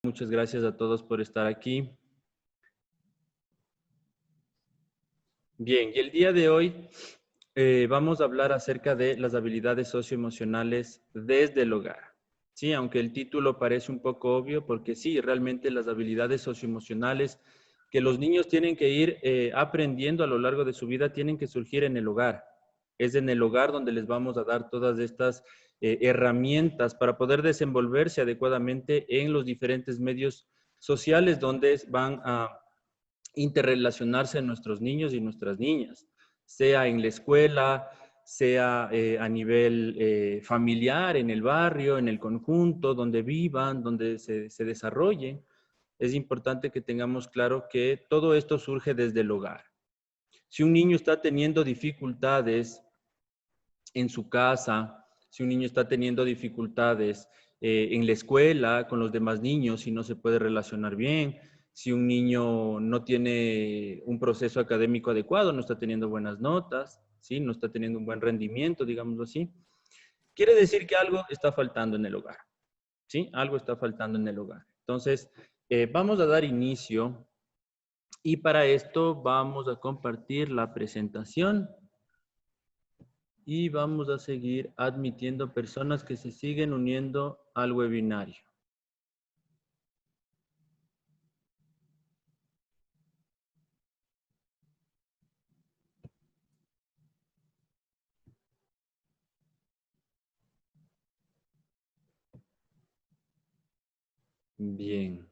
Muchas gracias a todos por estar aquí. Bien, y el día de hoy vamos a hablar acerca de las habilidades socioemocionales desde el hogar. Sí, aunque el título parece un poco obvio, porque sí, realmente las habilidades socioemocionales que los niños tienen que ir aprendiendo a lo largo de su vida tienen que surgir en el hogar. Es en el hogar donde les vamos a dar todas estas herramientas para poder desenvolverse adecuadamente en los diferentes medios sociales donde van a interrelacionarse nuestros niños y nuestras niñas, sea en la escuela, sea a nivel familiar, en el barrio, en el conjunto, donde vivan, donde se desarrollen. Es importante que tengamos claro que todo esto surge desde el hogar. Si un niño está teniendo dificultades en su casa, si un niño está teniendo dificultades en la escuela con los demás niños y no se puede relacionar bien, si un niño no tiene un proceso académico adecuado, no está teniendo buenas notas, ¿sí? No está teniendo un buen rendimiento, digámoslo así, quiere decir que algo está faltando en el hogar, ¿sí? Algo está faltando en el hogar. Entonces, vamos a dar inicio y para esto vamos a compartir la presentación. Y vamos a seguir admitiendo personas que se siguen uniendo al webinario. Bien.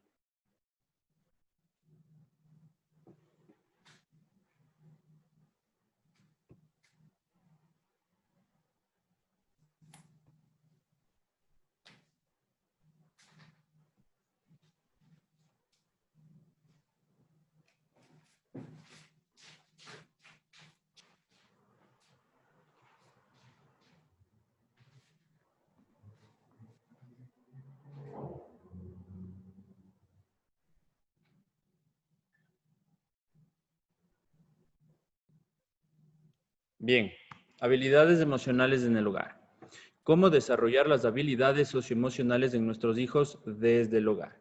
Bien. Habilidades emocionales en el hogar. ¿Cómo desarrollar las habilidades socioemocionales en nuestros hijos desde el hogar?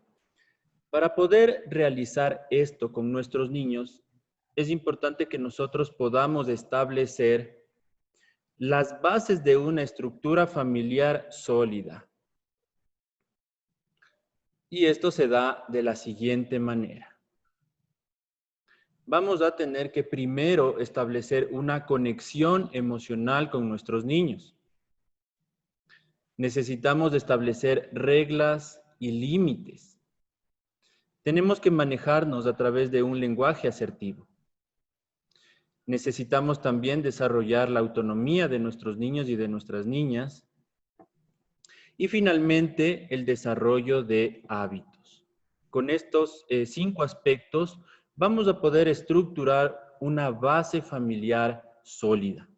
Para poder realizar esto con nuestros niños, es importante que nosotros podamos establecer las bases de una estructura familiar sólida. Y esto se da de la siguiente manera. Vamos a tener que primero establecer una conexión emocional con nuestros niños. Necesitamos establecer reglas y límites. Tenemos que manejarnos a través de un lenguaje asertivo. Necesitamos también desarrollar la autonomía de nuestros niños y de nuestras niñas. Y finalmente, el desarrollo de hábitos. Con estos 5 aspectos vamos a poder estructurar una base familiar sólida.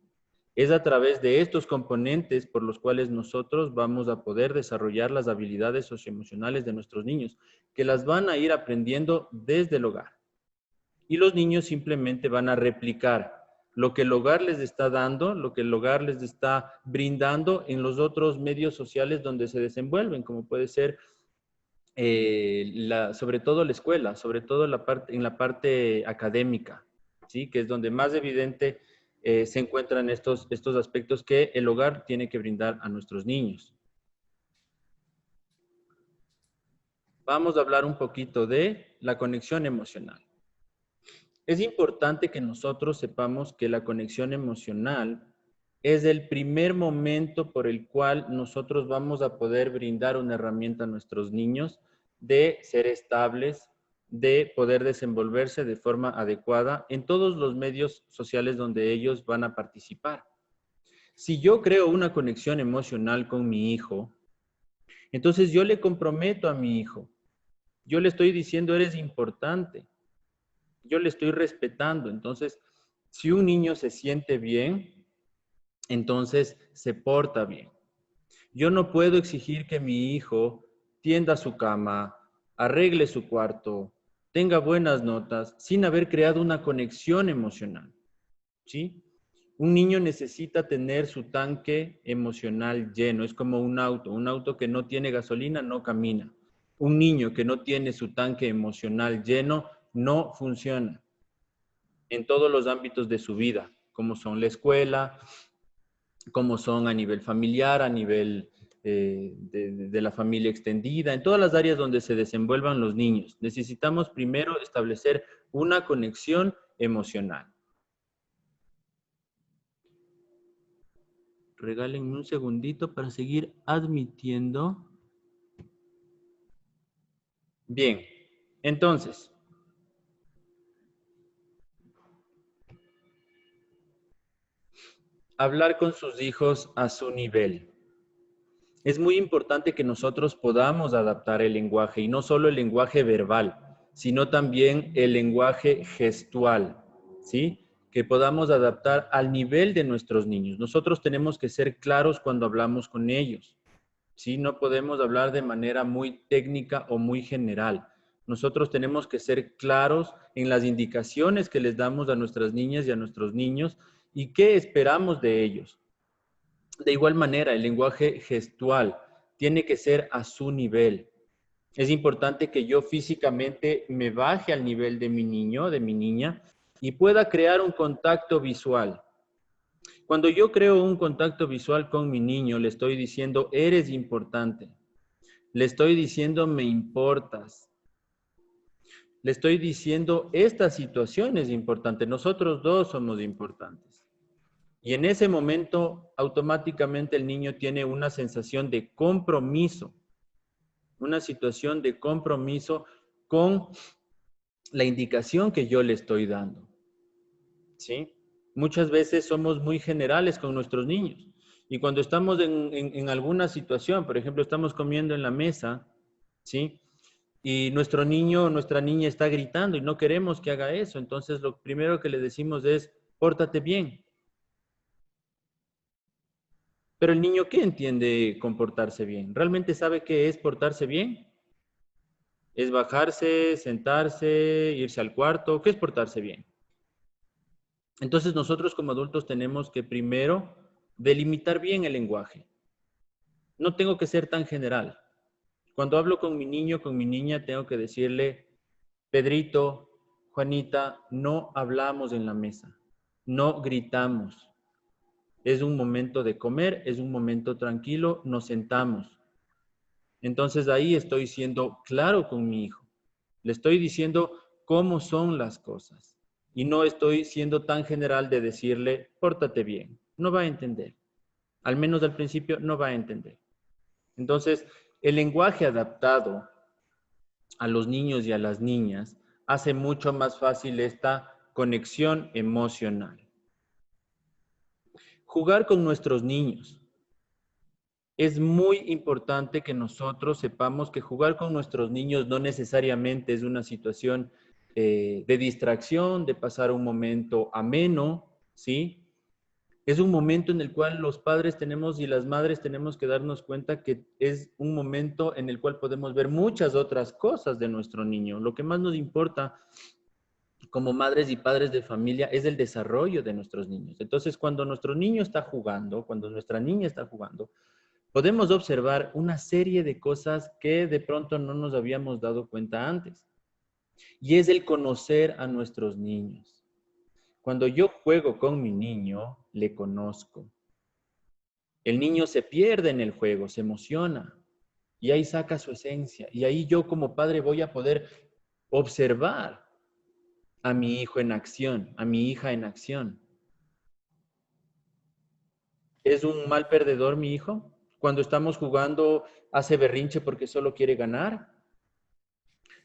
Es a través de estos componentes por los cuales nosotros vamos a poder desarrollar las habilidades socioemocionales de nuestros niños, que las van a ir aprendiendo desde el hogar. Y los niños simplemente van a replicar lo que el hogar les está dando, lo que el hogar les está brindando en los otros medios sociales donde se desenvuelven, como puede ser sobre todo la escuela, sobre todo en la parte académica, ¿sí? Que es donde más evidente se encuentran estos aspectos que el hogar tiene que brindar a nuestros niños. Vamos a hablar un poquito de la conexión emocional. Es importante que nosotros sepamos que la conexión emocional es el primer momento por el cual nosotros vamos a poder brindar una herramienta a nuestros niños de ser estables, de poder desenvolverse de forma adecuada en todos los medios sociales donde ellos van a participar. Si yo creo una conexión emocional con mi hijo, entonces yo le comprometo a mi hijo. Yo le estoy diciendo, eres importante. Yo le estoy respetando. Entonces, si un niño se siente bien, entonces se porta bien. Yo no puedo exigir que mi hijo tienda su cama, arregle su cuarto, tenga buenas notas, sin haber creado una conexión emocional, ¿sí? Un niño necesita tener su tanque emocional lleno. Es como un auto que no tiene gasolina no camina. Un niño que no tiene su tanque emocional lleno no funciona en todos los ámbitos de su vida, como son la escuela, como son a nivel familiar, a nivel de la familia extendida, en todas las áreas donde se desenvuelvan los niños. Necesitamos primero establecer una conexión emocional. Regálenme un segundito para seguir admitiendo. Bien, entonces, hablar con sus hijos a su nivel. Es muy importante que nosotros podamos adaptar el lenguaje y no solo el lenguaje verbal, sino también el lenguaje gestual, ¿sí? Que podamos adaptar al nivel de nuestros niños. Nosotros tenemos que ser claros cuando hablamos con ellos, ¿sí? No podemos hablar de manera muy técnica o muy general. Nosotros tenemos que ser claros en las indicaciones que les damos a nuestras niñas y a nuestros niños y qué esperamos de ellos. De igual manera, el lenguaje gestual tiene que ser a su nivel. Es importante que yo físicamente me baje al nivel de mi niño, de mi niña, y pueda crear un contacto visual. Cuando yo creo un contacto visual con mi niño, le estoy diciendo, eres importante. Le estoy diciendo, me importas. Le estoy diciendo, esta situación es importante. Nosotros dos somos importantes. Y en ese momento, automáticamente el niño tiene una sensación de compromiso, una situación de compromiso con la indicación que yo le estoy dando. ¿Sí? Muchas veces somos muy generales con nuestros niños. Y cuando estamos en alguna situación, por ejemplo, estamos comiendo en la mesa, ¿sí? Y nuestro niño o nuestra niña está gritando y no queremos que haga eso. Entonces, lo primero que le decimos es, pórtate bien. Pero el niño, ¿qué entiende comportarse bien? ¿Realmente sabe qué es portarse bien? ¿Es bajarse, sentarse, irse al cuarto? ¿Qué es portarse bien? Entonces nosotros como adultos tenemos que primero delimitar bien el lenguaje. No tengo que ser tan general. Cuando hablo con mi niño, con mi niña, tengo que decirle, Pedrito, Juanita, no hablamos en la mesa, no gritamos. Es un momento de comer, es un momento tranquilo, nos sentamos. Entonces ahí estoy siendo claro con mi hijo. Le estoy diciendo cómo son las cosas. Y no estoy siendo tan general de decirle, pórtate bien. No va a entender. Al menos al principio no va a entender. Entonces, el lenguaje adaptado a los niños y a las niñas hace mucho más fácil esta conexión emocional. Jugar con nuestros niños. Es muy importante que nosotros sepamos que jugar con nuestros niños no necesariamente es una situación de distracción, de pasar un momento ameno, ¿sí? Es un momento en el cual los padres tenemos y las madres tenemos que darnos cuenta que es un momento en el cual podemos ver muchas otras cosas de nuestro niño. Lo que más nos importa como madres y padres de familia es el desarrollo de nuestros niños. Entonces, cuando nuestro niño está jugando, cuando nuestra niña está jugando, podemos observar una serie de cosas que de pronto no nos habíamos dado cuenta antes. Y es el conocer a nuestros niños. Cuando yo juego con mi niño, le conozco. El niño se pierde en el juego, se emociona y ahí saca su esencia. Y ahí yo como padre voy a poder observar a mi hijo en acción, a mi hija en acción. ¿Es un mal perdedor mi hijo? Cuando estamos jugando, hace berrinche porque solo quiere ganar.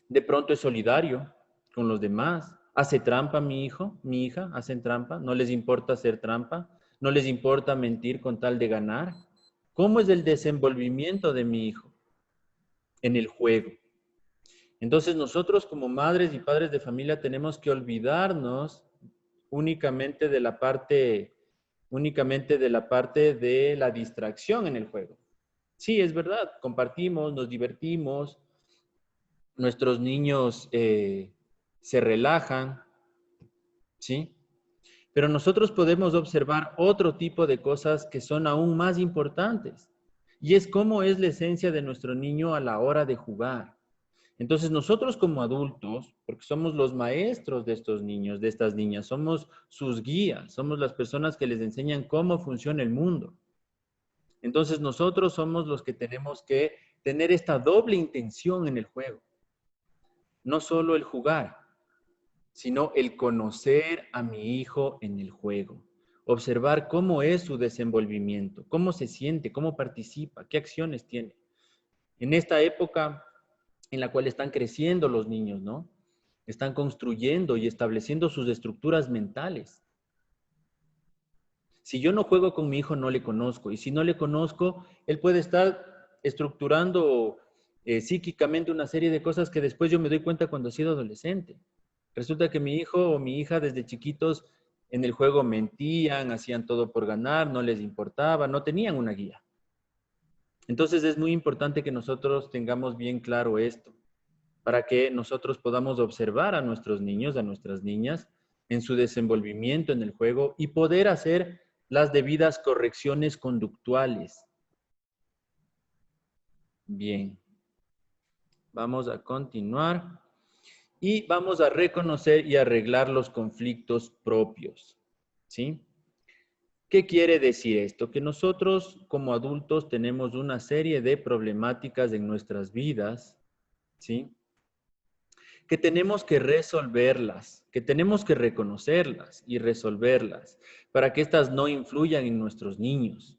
De pronto es solidario con los demás. ¿Hace trampa mi hijo, mi hija? ¿Hacen trampa? ¿No les importa hacer trampa? ¿No les importa mentir con tal de ganar? ¿Cómo es el desenvolvimiento de mi hijo en el juego? Entonces nosotros como madres y padres de familia tenemos que olvidarnos únicamente de la parte de la distracción en el juego. Sí, es verdad, compartimos, nos divertimos, nuestros niños se relajan, ¿sí? Pero nosotros podemos observar otro tipo de cosas que son aún más importantes. Y es cómo es la esencia de nuestro niño a la hora de jugar. Entonces nosotros como adultos, porque somos los maestros de estos niños, de estas niñas, somos sus guías, somos las personas que les enseñan cómo funciona el mundo. Entonces nosotros somos los que tenemos que tener esta doble intención en el juego. No solo el jugar, sino el conocer a mi hijo en el juego. Observar cómo es su desenvolvimiento, cómo se siente, cómo participa, qué acciones tiene. En esta época en la cual están creciendo los niños, ¿no? Están construyendo y estableciendo sus estructuras mentales. Si yo no juego con mi hijo, no le conozco. Y si no le conozco, él puede estar estructurando psíquicamente una serie de cosas que después yo me doy cuenta cuando he sido adolescente. Resulta que mi hijo o mi hija desde chiquitos en el juego mentían, hacían todo por ganar, no les importaba, no tenían una guía. Entonces es muy importante que nosotros tengamos bien claro esto, para que nosotros podamos observar a nuestros niños, a nuestras niñas, en su desenvolvimiento en el juego y poder hacer las debidas correcciones conductuales. Bien, vamos a continuar y vamos a reconocer y arreglar los conflictos propios, ¿sí? ¿Qué quiere decir esto? Que nosotros como adultos tenemos una serie de problemáticas en nuestras vidas, ¿sí? Que tenemos que resolverlas, que tenemos que reconocerlas y resolverlas para que éstas no influyan en nuestros niños.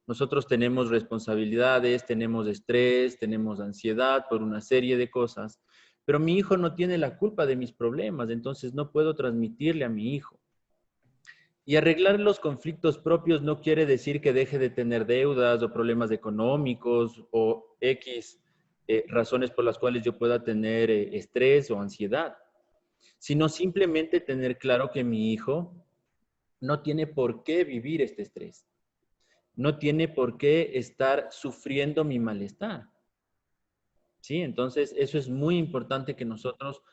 Nosotros tenemos responsabilidades, tenemos estrés, tenemos ansiedad por una serie de cosas, pero mi hijo no tiene la culpa de mis problemas, entonces no puedo transmitirle a mi hijo. Y arreglar los conflictos propios no quiere decir que deje de tener deudas o problemas económicos o X razones por las cuales yo pueda tener estrés o ansiedad, sino simplemente tener claro que mi hijo no tiene por qué vivir este estrés, no tiene por qué estar sufriendo mi malestar. ¿Sí? Entonces, eso es muy importante que nosotros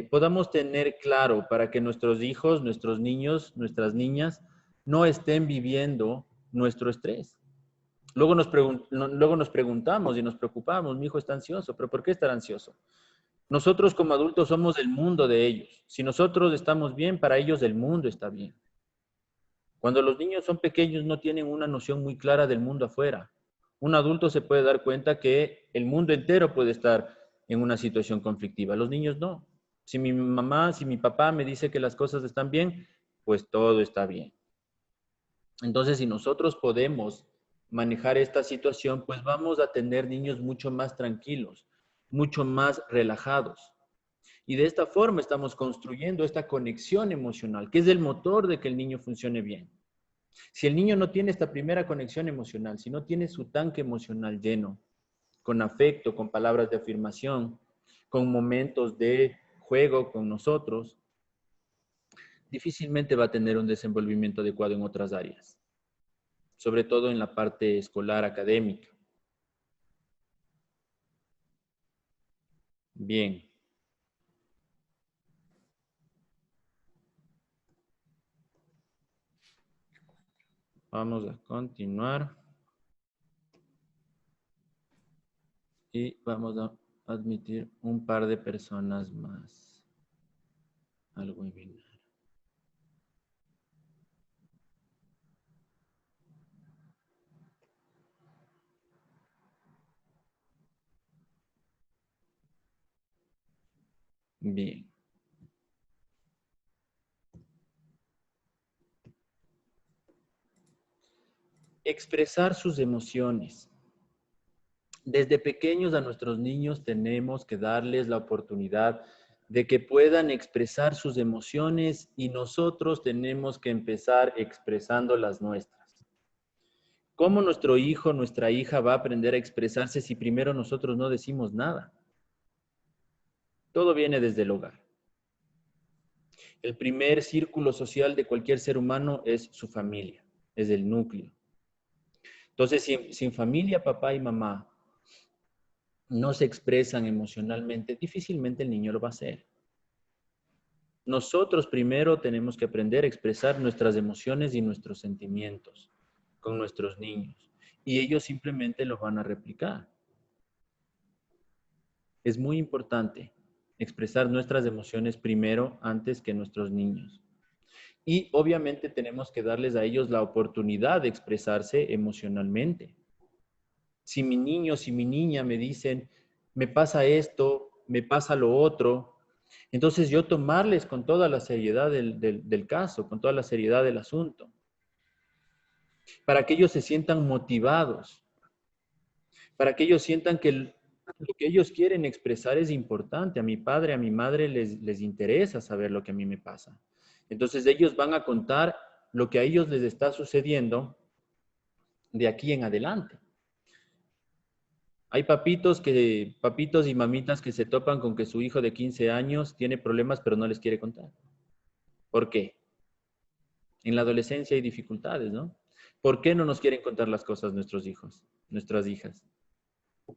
podamos tener claro para que nuestros hijos, nuestros niños, nuestras niñas no estén viviendo nuestro estrés. Luego nos preguntamos y nos preocupamos, mi hijo está ansioso, pero ¿por qué estar ansioso? Nosotros como adultos somos el mundo de ellos. Si nosotros estamos bien, para ellos el mundo está bien. Cuando los niños son pequeños no tienen una noción muy clara del mundo afuera. Un adulto se puede dar cuenta que el mundo entero puede estar en una situación conflictiva. Los niños no. Si mi mamá, si mi papá me dice que las cosas están bien, pues todo está bien. Entonces, si nosotros podemos manejar esta situación, pues vamos a tener niños mucho más tranquilos, mucho más relajados. Y de esta forma estamos construyendo esta conexión emocional, que es el motor de que el niño funcione bien. Si el niño no tiene esta primera conexión emocional, si no tiene su tanque emocional lleno, con afecto, con palabras de afirmación, con momentos de juego con nosotros, difícilmente va a tener un desenvolvimiento adecuado en otras áreas, sobre todo en la parte escolar, académica. Bien. Vamos a continuar y vamos a admitir un par de personas más al webinar. Bien. Expresar sus emociones. Desde pequeños a nuestros niños tenemos que darles la oportunidad de que puedan expresar sus emociones y nosotros tenemos que empezar expresando las nuestras. ¿Cómo nuestro hijo, nuestra hija va a aprender a expresarse si primero nosotros no decimos nada? Todo viene desde el hogar. El primer círculo social de cualquier ser humano es su familia, es el núcleo. Entonces, sin familia, papá y mamá no se expresan emocionalmente, difícilmente el niño lo va a hacer. Nosotros primero tenemos que aprender a expresar nuestras emociones y nuestros sentimientos con nuestros niños. Y ellos simplemente lo van a replicar. Es muy importante expresar nuestras emociones primero antes que nuestros niños. Y obviamente tenemos que darles a ellos la oportunidad de expresarse emocionalmente. Si mi niño, si mi niña me dicen, me pasa esto, me pasa lo otro, entonces yo tomarles con toda la seriedad del caso, con toda la seriedad del asunto, para que ellos se sientan motivados, para que ellos sientan que lo que ellos quieren expresar es importante. A mi padre, a mi madre les interesa saber lo que a mí me pasa. Entonces ellos van a contar lo que a ellos les está sucediendo de aquí en adelante. Hay papitos y mamitas que se topan con que su hijo de 15 años tiene problemas, pero no les quiere contar. ¿Por qué? En la adolescencia hay dificultades, ¿no? ¿Por qué no nos quieren contar las cosas nuestros hijos, nuestras hijas?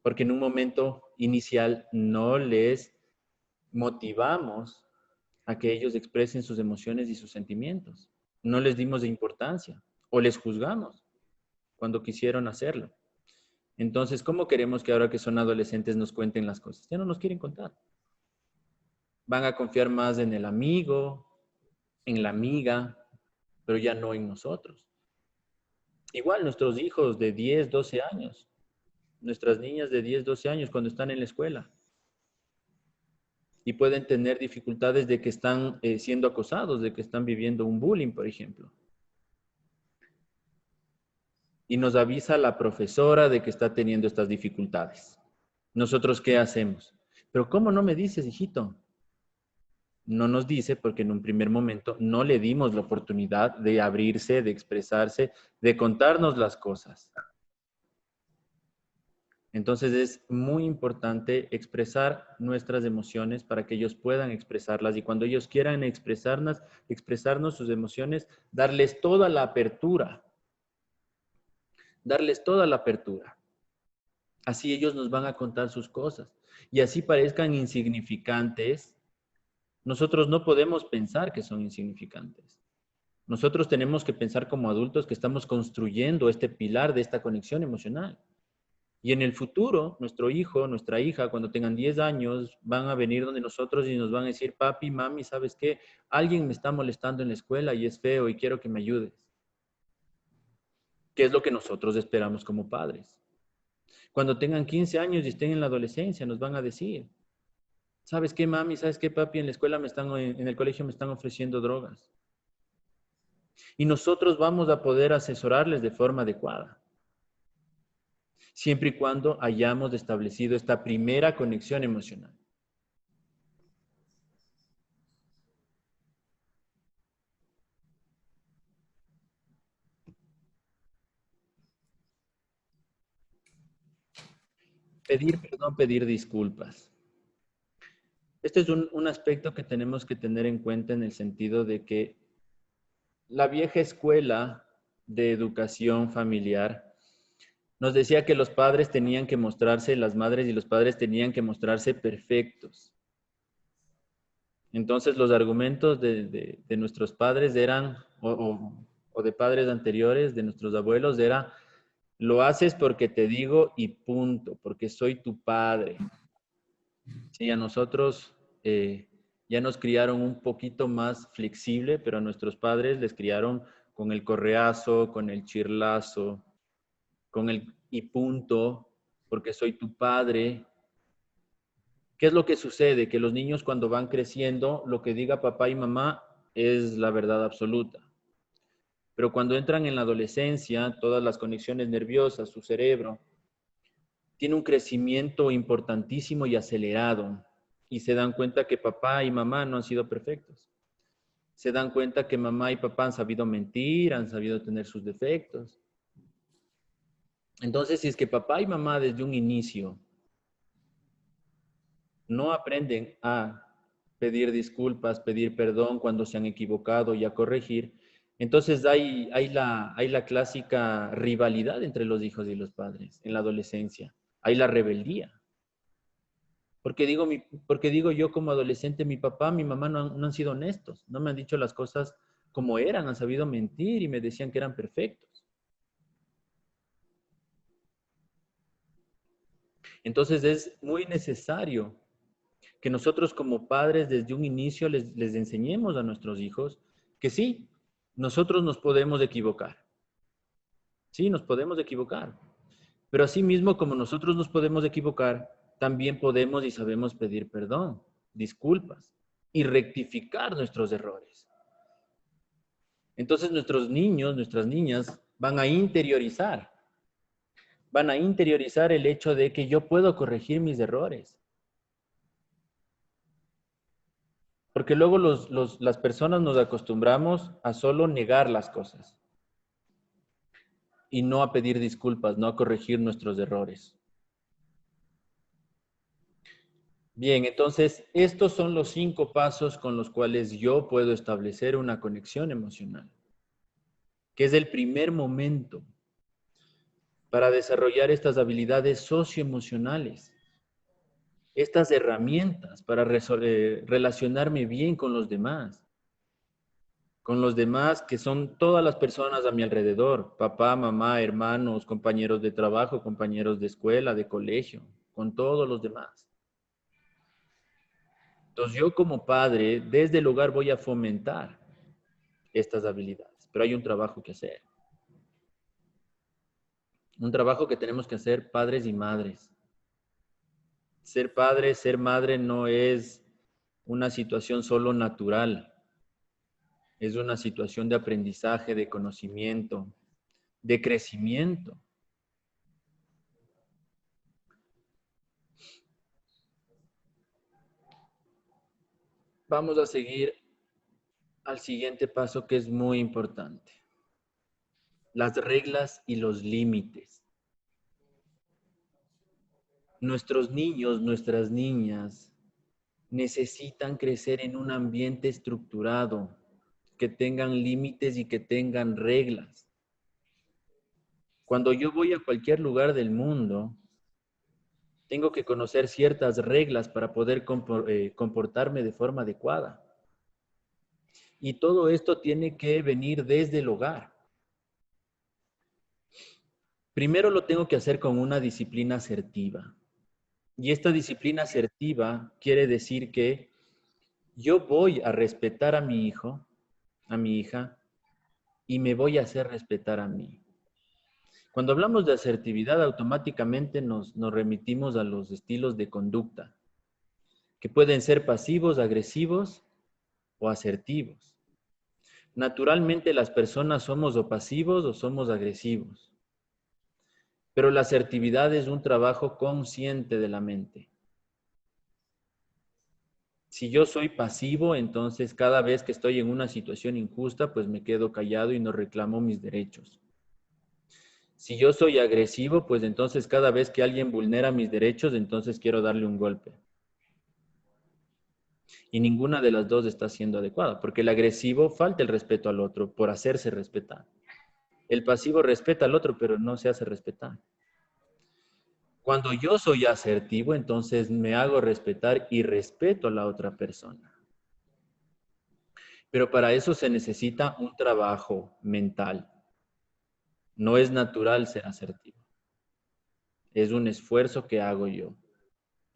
Porque en un momento inicial no les motivamos a que ellos expresen sus emociones y sus sentimientos. No les dimos de importancia o les juzgamos cuando quisieron hacerlo. Entonces, ¿cómo queremos que ahora que son adolescentes nos cuenten las cosas? Ya no nos quieren contar. Van a confiar más en el amigo, en la amiga, pero ya no en nosotros. Igual nuestros hijos de 10, 12 años, nuestras niñas de 10, 12 años cuando están en la escuela y pueden tener dificultades de que están siendo acosados, de que están viviendo un bullying, por ejemplo. Y nos avisa la profesora de que está teniendo estas dificultades. ¿Nosotros qué hacemos? Pero ¿cómo no me dices, hijito? No nos dice porque en un primer momento no le dimos la oportunidad de abrirse, de expresarse, de contarnos las cosas. Entonces es muy importante expresar nuestras emociones para que ellos puedan expresarlas y cuando ellos quieran expresarnos sus emociones, darles toda la apertura, darles toda la apertura. Así ellos nos van a contar sus cosas y así parezcan insignificantes. Nosotros no podemos pensar que son insignificantes. Nosotros tenemos que pensar como adultos que estamos construyendo este pilar de esta conexión emocional. Y en el futuro, nuestro hijo, nuestra hija, cuando tengan 10 años, van a venir donde nosotros y nos van a decir, papi, mami, ¿sabes qué? Alguien me está molestando en la escuela y es feo y quiero que me ayudes. ¿Qué es lo que nosotros esperamos como padres? Cuando tengan 15 años y estén en la adolescencia, nos van a decir, ¿sabes qué, mami? ¿Sabes qué, papi? En la escuela en el colegio me están ofreciendo drogas. Y nosotros vamos a poder asesorarles de forma adecuada, siempre y cuando hayamos establecido esta primera conexión emocional. Pedir perdón, pedir disculpas. Este es un aspecto que tenemos que tener en cuenta en el sentido de que la vieja escuela de educación familiar nos decía que los padres tenían que mostrarse, las madres y los padres tenían que mostrarse perfectos. Entonces los argumentos de nuestros padres eran, o de padres anteriores, de nuestros abuelos, era, lo haces porque te digo y punto, porque soy tu padre. Sí, a nosotros ya nos criaron un poquito más flexible, pero a nuestros padres les criaron con el correazo, con el chirlazo, con el y punto, porque soy tu padre. ¿Qué es lo que sucede? Que los niños cuando van creciendo, lo que diga papá y mamá es la verdad absoluta. Pero cuando entran en la adolescencia, todas las conexiones nerviosas, su cerebro, tiene un crecimiento importantísimo y acelerado. Y se dan cuenta que papá y mamá no han sido perfectos. Se dan cuenta que mamá y papá han sabido mentir, han sabido tener sus defectos. Entonces, si es que papá y mamá desde un inicio no aprenden a pedir disculpas, pedir perdón cuando se han equivocado y a corregir, entonces hay la clásica rivalidad entre los hijos y los padres en la adolescencia. Hay la rebeldía. Porque digo yo como adolescente, mi papá, mi mamá no han sido honestos, no me han dicho las cosas como eran, han sabido mentir y me decían que eran perfectos. Entonces es muy necesario que nosotros como padres desde un inicio les enseñemos a nuestros hijos que sí, nosotros nos podemos equivocar. Sí, nos podemos equivocar. Pero asimismo, como nosotros nos podemos equivocar, también podemos y sabemos pedir perdón, disculpas y rectificar nuestros errores. Entonces nuestros niños, nuestras niñas van a interiorizar el hecho de que yo puedo corregir mis errores. Porque luego las personas nos acostumbramos a solo negar las cosas y no a pedir disculpas, no a corregir nuestros errores. Bien, entonces estos son los 5 pasos con los cuales yo puedo establecer una conexión emocional, que es el primer momento para desarrollar estas habilidades socioemocionales, estas herramientas para relacionarme bien con los demás que son todas las personas a mi alrededor, papá, mamá, hermanos, compañeros de trabajo, compañeros de escuela, de colegio, con todos los demás. Entonces yo como padre, desde el hogar voy a fomentar estas habilidades, pero hay un trabajo que hacer. Un trabajo que tenemos que hacer padres y madres. Ser padre, ser madre no es una situación solo natural, es una situación de aprendizaje, de conocimiento, de crecimiento. Vamos a seguir al siguiente paso que es muy importante. Las reglas y los límites. Nuestros niños, nuestras niñas necesitan crecer en un ambiente estructurado, que tengan límites y que tengan reglas. Cuando yo voy a cualquier lugar del mundo, tengo que conocer ciertas reglas para poder comportarme de forma adecuada. Y todo esto tiene que venir desde el hogar. Primero lo tengo que hacer con una disciplina asertiva. Y esta disciplina asertiva quiere decir que yo voy a respetar a mi hijo, a mi hija, y me voy a hacer respetar a mí. Cuando hablamos de asertividad, automáticamente nos remitimos a los estilos de conducta, que pueden ser pasivos, agresivos o asertivos. Naturalmente las personas somos o pasivos o somos agresivos, pero la asertividad es un trabajo consciente de la mente. Si yo soy pasivo, entonces cada vez que estoy en una situación injusta, pues me quedo callado y no reclamo mis derechos. Si yo soy agresivo, pues entonces cada vez que alguien vulnera mis derechos, entonces quiero darle un golpe. Y ninguna de las dos está siendo adecuada, porque el agresivo falta el respeto al otro por hacerse respetar. El pasivo respeta al otro, pero no se hace respetar. Cuando yo soy asertivo, entonces me hago respetar y respeto a la otra persona. Pero para eso se necesita un trabajo mental. No es natural ser asertivo. Es un esfuerzo que hago yo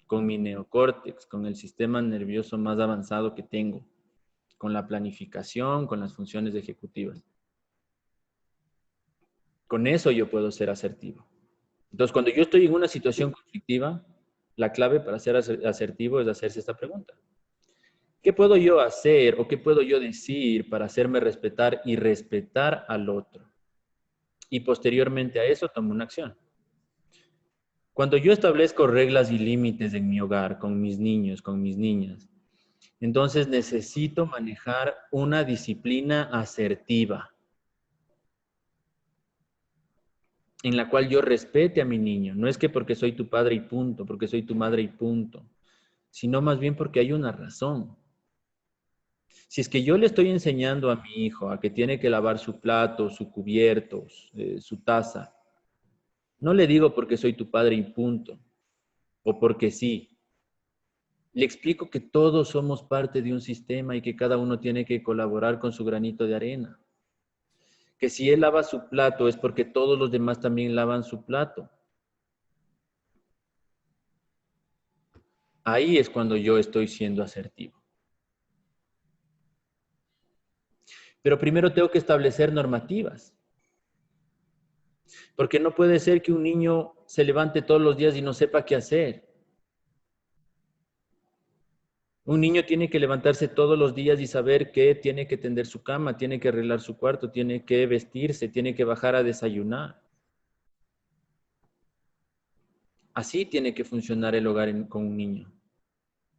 con mi neocórtex, con el sistema nervioso más avanzado que tengo, con la planificación, con las funciones ejecutivas. Con eso yo puedo ser asertivo. Entonces, cuando yo estoy en una situación conflictiva, la clave para ser asertivo es hacerse esta pregunta. ¿Qué puedo yo hacer o qué puedo yo decir para hacerme respetar y respetar al otro? Y posteriormente a eso tomo una acción. Cuando yo establezco reglas y límites en mi hogar, con mis niños, con mis niñas, entonces necesito manejar una disciplina asertiva en la cual yo respete a mi niño. No es que porque soy tu padre y punto, porque soy tu madre y punto, sino más bien porque hay una razón. Si es que yo le estoy enseñando a mi hijo a que tiene que lavar su plato, su cubierto, su taza, no le digo porque soy tu padre y punto, o porque sí. Le explico que todos somos parte de un sistema y que cada uno tiene que colaborar con su granito de arena. Que si él lava su plato es porque todos los demás también lavan su plato. Ahí es cuando yo estoy siendo asertivo. Pero primero tengo que establecer normativas. Porque no puede ser que un niño se levante todos los días y no sepa qué hacer. Un niño tiene que levantarse todos los días y saber que tiene que tender su cama, tiene que arreglar su cuarto, tiene que vestirse, tiene que bajar a desayunar. Así tiene que funcionar el hogar con un niño.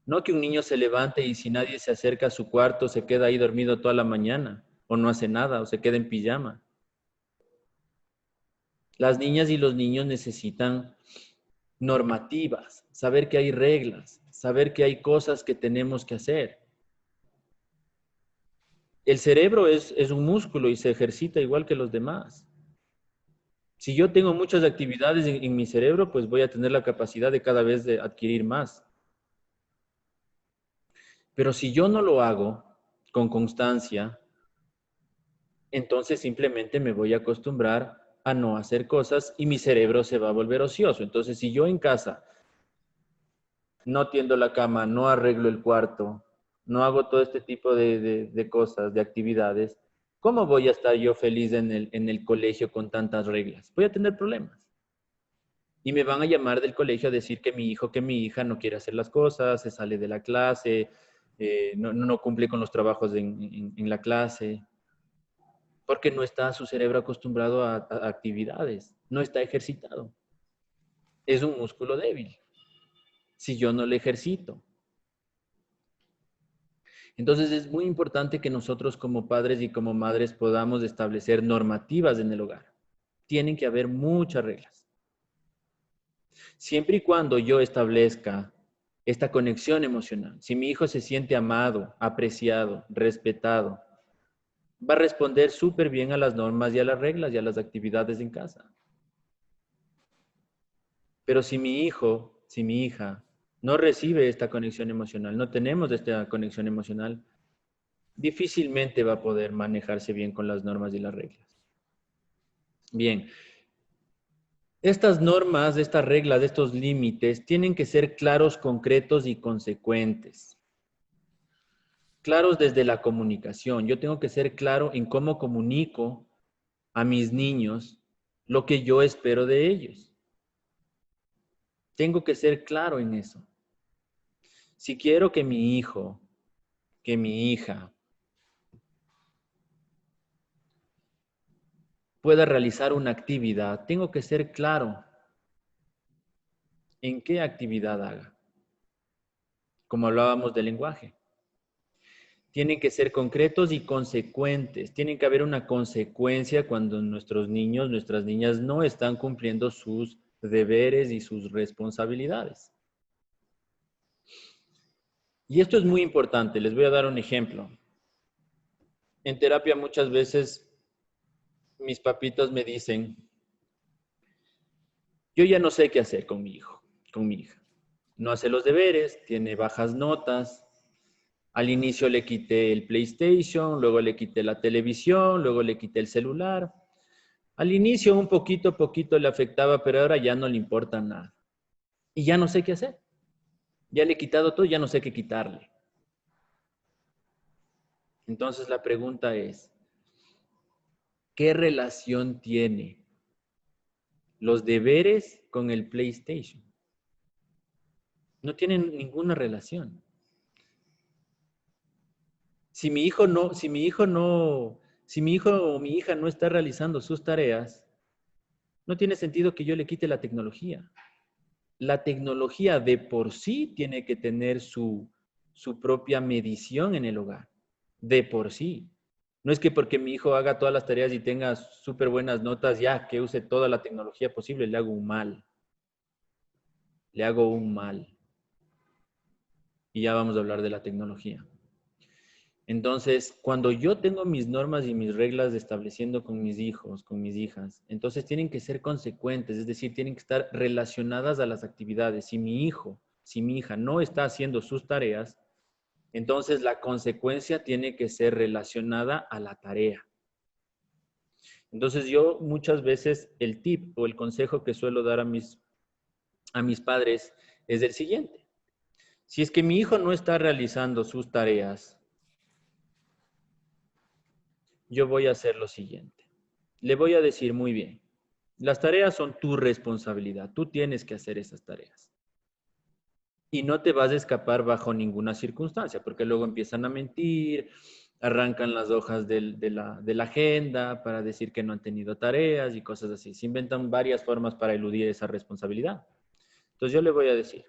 No que un niño se levante y si nadie se acerca a su cuarto se queda ahí dormido toda la mañana o no hace nada o se queda en pijama. Las niñas y los niños necesitan normativas, saber que hay reglas, saber que hay cosas que tenemos que hacer. El cerebro es un músculo y se ejercita igual que los demás. Si yo tengo muchas actividades en mi cerebro, pues voy a tener la capacidad de cada vez de adquirir más. Pero si yo no lo hago con constancia, entonces simplemente me voy a acostumbrar a no hacer cosas y mi cerebro se va a volver ocioso. Entonces, si yo en casa no tiendo la cama, no arreglo el cuarto, no hago todo este tipo de cosas, de actividades, ¿cómo voy a estar yo feliz en el colegio con tantas reglas? Voy a tener problemas. Y me van a llamar del colegio a decir que mi hijo, que mi hija no quiere hacer las cosas, se sale de la clase, no cumple con los trabajos en la clase, porque no está su cerebro acostumbrado a actividades, no está ejercitado. Es un músculo débil si yo no lo ejercito. Entonces es muy importante que nosotros como padres y como madres podamos establecer normativas en el hogar. Tienen que haber muchas reglas. Siempre y cuando yo establezca esta conexión emocional, si mi hijo se siente amado, apreciado, respetado, va a responder súper bien a las normas y a las reglas y a las actividades en casa. Pero si mi hijo, si mi hija no recibe esta conexión emocional, no tenemos esta conexión emocional, difícilmente va a poder manejarse bien con las normas y las reglas. Bien, estas normas, estas reglas, estos límites tienen que ser claros, concretos y consecuentes. Claros desde la comunicación. Yo tengo que ser claro en cómo comunico a mis niños lo que yo espero de ellos. Tengo que ser claro en eso. Si quiero que mi hijo, que mi hija pueda realizar una actividad, tengo que ser claro en qué actividad haga. Como hablábamos del lenguaje. Tienen que ser concretos y consecuentes. Tiene que haber una consecuencia cuando nuestros niños, nuestras niñas no están cumpliendo sus deberes y sus responsabilidades. Y esto es muy importante. Les voy a dar un ejemplo. En terapia muchas veces mis papitos me dicen, yo ya no sé qué hacer con mi hijo, con mi hija. No hace los deberes, tiene bajas notas. Al inicio le quité el PlayStation, luego le quité la televisión, luego le quité el celular. Al inicio un poquito a poquito le afectaba, pero ahora ya no le importa nada. Y ya no sé qué hacer. Ya le he quitado todo, ya no sé qué quitarle. Entonces la pregunta es, ¿qué relación tiene los deberes con el PlayStation? No tienen ninguna relación. Si mi hijo no, si mi hijo no, si mi hijo o mi hija no está realizando sus tareas, no tiene sentido que yo le quite la tecnología. La tecnología de por sí tiene que tener su propia medición en el hogar, de por sí. No es que porque mi hijo haga todas las tareas y tenga súper buenas notas, ya que use toda la tecnología posible, le hago un mal. Le hago un mal. Y ya vamos a hablar de la tecnología. Entonces, cuando yo tengo mis normas y mis reglas estableciendo con mis hijos, con mis hijas, entonces tienen que ser consecuentes, es decir, tienen que estar relacionadas a las actividades. Si mi hijo, si mi hija no está haciendo sus tareas, entonces la consecuencia tiene que ser relacionada a la tarea. Entonces yo muchas veces el tip o el consejo que suelo dar a mis padres es el siguiente. Si es que mi hijo no está realizando sus tareas, yo voy a hacer lo siguiente. Le voy a decir muy bien, las tareas son tu responsabilidad, tú tienes que hacer esas tareas. Y no te vas a escapar bajo ninguna circunstancia, porque luego empiezan a mentir, arrancan las hojas de la agenda para decir que no han tenido tareas y cosas así. Se inventan varias formas para eludir esa responsabilidad. Entonces yo le voy a decir,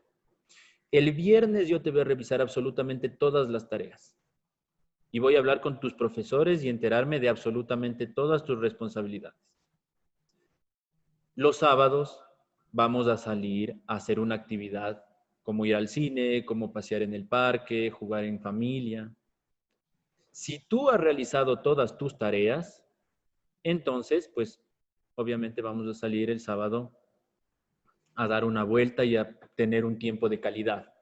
el viernes yo te voy a revisar absolutamente todas las tareas y voy a hablar con tus profesores y enterarme de absolutamente todas tus responsabilidades. Los sábados vamos a salir a hacer una actividad como ir al cine, como pasear en el parque, jugar en familia. Si tú has realizado todas tus tareas, entonces, pues, obviamente vamos a salir el sábado a dar una vuelta y a tener un tiempo de calidad.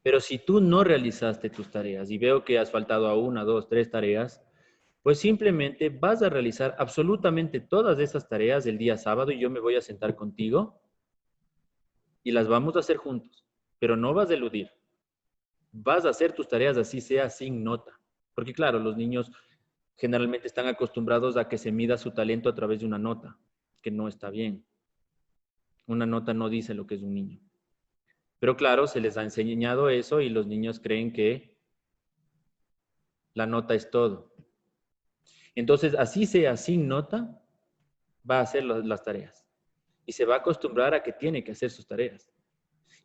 Pero si tú no realizaste tus tareas y veo que has faltado a una, dos, tres tareas, pues simplemente vas a realizar absolutamente todas esas tareas el día sábado y yo me voy a sentar contigo y las vamos a hacer juntos, pero no vas a eludir. Vas a hacer tus tareas así sea sin nota. Porque claro, los niños generalmente están acostumbrados a que se mida su talento a través de una nota, que no está bien. Una nota no dice lo que es un niño. Pero claro, se les ha enseñado eso y los niños creen que la nota es todo. Entonces, así sea sin nota, va a hacer las tareas. Y se va a acostumbrar a que tiene que hacer sus tareas.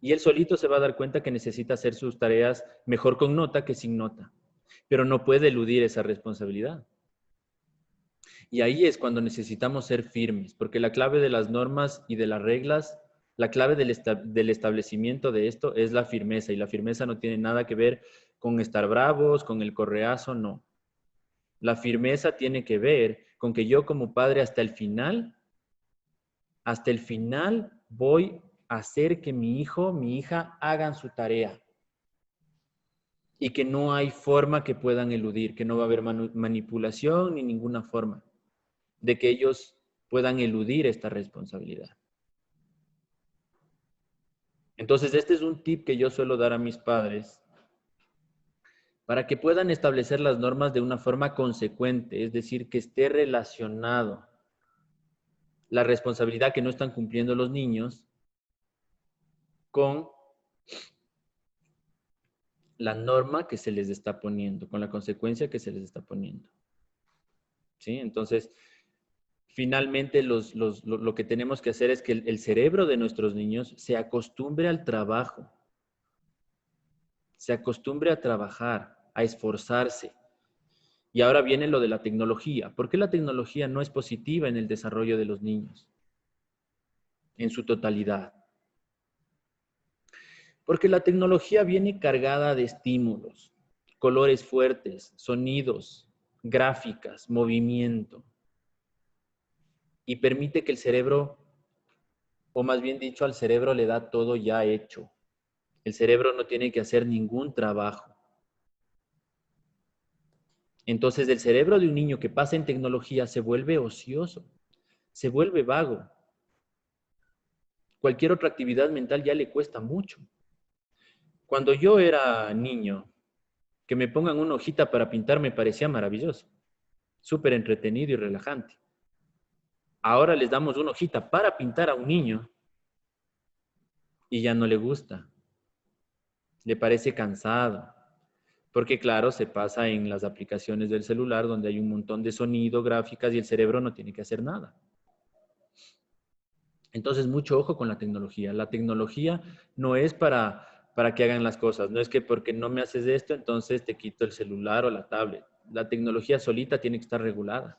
Y él solito se va a dar cuenta que necesita hacer sus tareas mejor con nota que sin nota. Pero no puede eludir esa responsabilidad. Y ahí es cuando necesitamos ser firmes, porque la clave de las normas y de las reglas, la clave del establecimiento de esto es la firmeza. Y la firmeza no tiene nada que ver con estar bravos, con el correazo, no. La firmeza tiene que ver con que yo como padre hasta el final voy a hacer que mi hijo, mi hija hagan su tarea. Y que no hay forma que puedan eludir, que no va a haber manipulación ni ninguna forma de que ellos puedan eludir esta responsabilidad. Entonces, este es un tip que yo suelo dar a mis padres para que puedan establecer las normas de una forma consecuente, es decir, que esté relacionado la responsabilidad que no están cumpliendo los niños con la norma que se les está poniendo, con la consecuencia que se les está poniendo. ¿Sí? Entonces, finalmente lo que tenemos que hacer es que el cerebro de nuestros niños se acostumbre al trabajo, se acostumbre a trabajar, a esforzarse. Y ahora viene lo de la tecnología. ¿Por qué la tecnología no es positiva en el desarrollo de los niños? En su totalidad. Porque la tecnología viene cargada de estímulos, colores fuertes, sonidos, gráficas, movimiento. Y permite que el cerebro, o más bien dicho, al cerebro le da todo ya hecho. El cerebro no tiene que hacer ningún trabajo. Entonces el cerebro de un niño que pasa en tecnología se vuelve ocioso, se vuelve vago. Cualquier otra actividad mental ya le cuesta mucho. Cuando yo era niño, que me pongan una hojita para pintar me parecía maravilloso, súper entretenido y relajante. Ahora les damos una hojita para pintar a un niño y ya no le gusta, le parece cansado, porque claro, se pasa en las aplicaciones del celular donde hay un montón de sonido, gráficas y el cerebro no tiene que hacer nada. Entonces, mucho ojo con la tecnología. La tecnología no es para que hagan las cosas. No es que porque no me haces esto, entonces te quito el celular o la tablet. La tecnología solita tiene que estar regulada.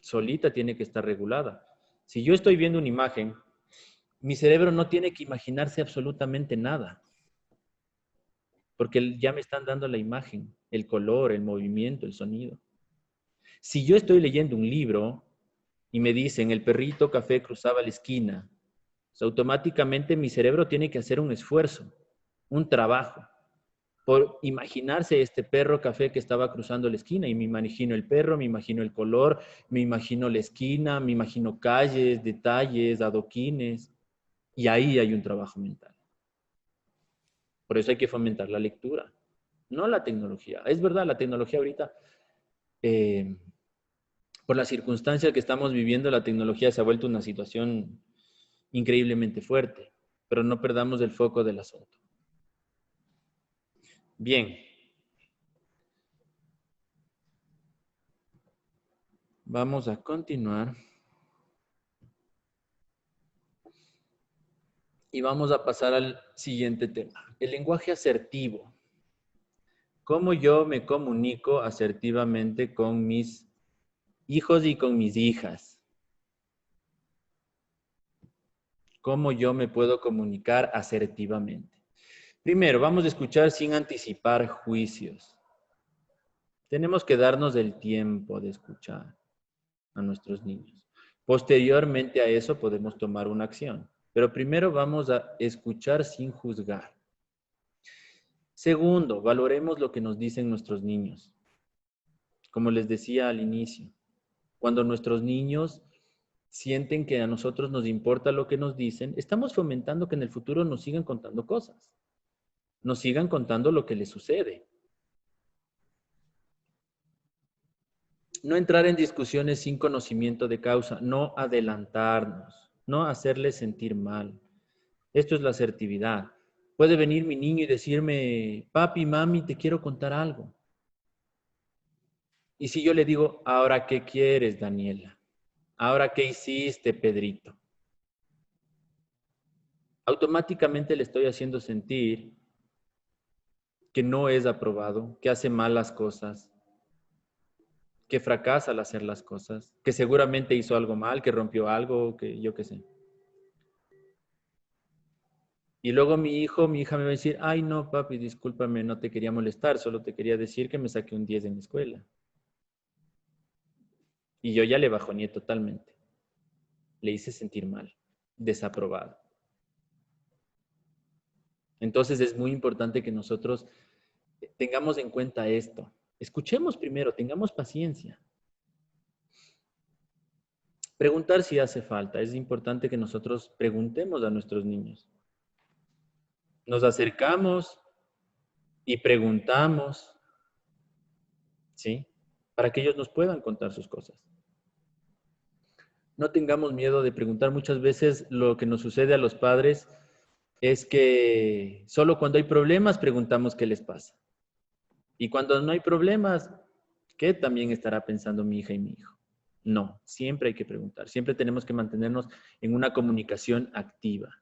Solita tiene que estar regulada. Si yo estoy viendo una imagen, mi cerebro no tiene que imaginarse absolutamente nada, porque ya me están dando la imagen, el color, el movimiento, el sonido. Si yo estoy leyendo un libro y me dicen, el perrito café cruzaba la esquina, automáticamente mi cerebro tiene que hacer un esfuerzo, un trabajo, por imaginarse este perro café que estaba cruzando la esquina. Y me imagino el perro, me imagino el color, me imagino la esquina, me imagino calles, detalles, adoquines. Y ahí hay un trabajo mental. Por eso hay que fomentar la lectura, no la tecnología. Es verdad, la tecnología ahorita, eh, por las circunstancias que estamos viviendo, la tecnología se ha vuelto una situación increíblemente fuerte, pero no perdamos el foco del asunto. Bien. Vamos a continuar y vamos a pasar al siguiente tema. El lenguaje asertivo. ¿Cómo yo me comunico asertivamente con mis hijos y con mis hijas? ¿Cómo yo me puedo comunicar asertivamente? Primero, vamos a escuchar sin anticipar juicios. Tenemos que darnos el tiempo de escuchar a nuestros niños. Posteriormente a eso podemos tomar una acción. Pero primero vamos a escuchar sin juzgar. Segundo, valoremos lo que nos dicen nuestros niños. Como les decía al inicio, cuando nuestros niños sienten que a nosotros nos importa lo que nos dicen, estamos fomentando que en el futuro nos sigan contando cosas, nos sigan contando lo que les sucede. No entrar en discusiones sin conocimiento de causa, no adelantarnos, no hacerles sentir mal. Esto es la asertividad. Puede venir mi niño y decirme, papi, mami, te quiero contar algo. Y si yo le digo, ¿ahora qué quieres, Daniela? ¿Ahora qué hiciste, Pedrito? Automáticamente le estoy haciendo sentir que no es aprobado, que hace mal las cosas, que fracasa al hacer las cosas, que seguramente hizo algo mal, que rompió algo, que yo qué sé. Y luego mi hijo, mi hija me va a decir, ay no, papi, discúlpame, no te quería molestar, solo te quería decir que me saqué un 10 en la escuela. Y yo ya le bajoneé totalmente. Le hice sentir mal, desaprobado. Entonces es muy importante que nosotros tengamos en cuenta esto. Escuchemos primero, tengamos paciencia. Preguntar si hace falta. Es importante que nosotros preguntemos a nuestros niños. Nos acercamos y preguntamos, ¿sí? Para que ellos nos puedan contar sus cosas. No tengamos miedo de preguntar. Muchas veces lo que nos sucede a los padres es que solo cuando hay problemas preguntamos qué les pasa. Y cuando no hay problemas, ¿qué también estará pensando mi hija y mi hijo? No, siempre hay que preguntar. Siempre tenemos que mantenernos en una comunicación activa.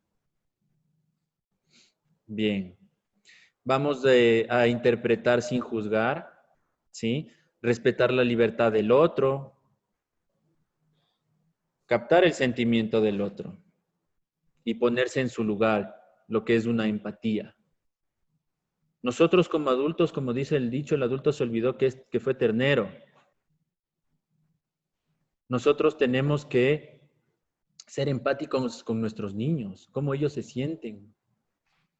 Bien. Vamos a interpretar sin juzgar, ¿sí? Respetar la libertad del otro, captar el sentimiento del otro y ponerse en su lugar, lo que es una empatía. Nosotros como adultos, como dice el dicho, el adulto se olvidó que fue ternero. Nosotros tenemos que ser empáticos con nuestros niños, cómo ellos se sienten,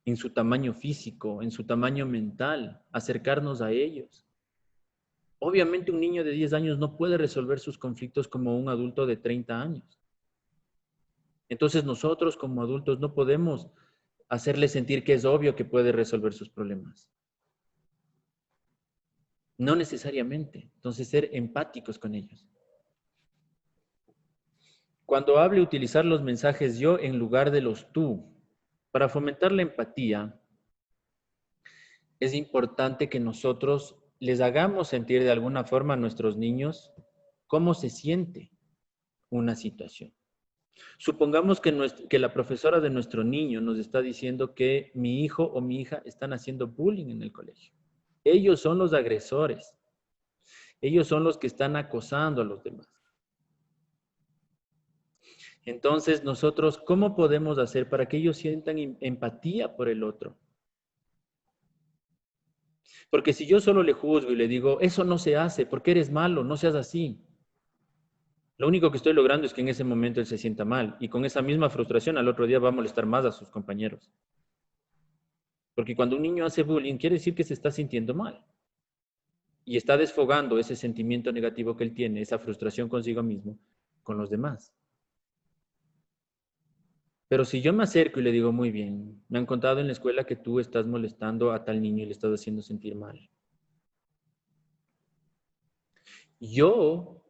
en su tamaño físico, en su tamaño mental, acercarnos a ellos. Obviamente un niño de 10 años no puede resolver sus conflictos como un adulto de 30 años. Entonces nosotros como adultos no podemos hacerle sentir que es obvio que puede resolver sus problemas. No necesariamente. Entonces ser empáticos con ellos. Cuando hable, utilizar los mensajes yo en lugar de los tú. Para fomentar la empatía, es importante que nosotros les hagamos sentir de alguna forma a nuestros niños cómo se siente una situación. Supongamos que la profesora de nuestro niño nos está diciendo que mi hijo o mi hija están haciendo bullying en el colegio. Ellos son los agresores. Ellos son los que están acosando a los demás. Entonces, nosotros, ¿cómo podemos hacer para que ellos sientan empatía por el otro? Porque si yo solo le juzgo y le digo, eso no se hace, porque eres malo, no seas así. Lo único que estoy logrando es que en ese momento él se sienta mal y con esa misma frustración al otro día va a molestar más a sus compañeros. Porque cuando un niño hace bullying quiere decir que se está sintiendo mal y está desfogando ese sentimiento negativo que él tiene, esa frustración consigo mismo, con los demás. Pero si yo me acerco y le digo, muy bien, me han contado en la escuela que tú estás molestando a tal niño y le estás haciendo sentir mal. Yo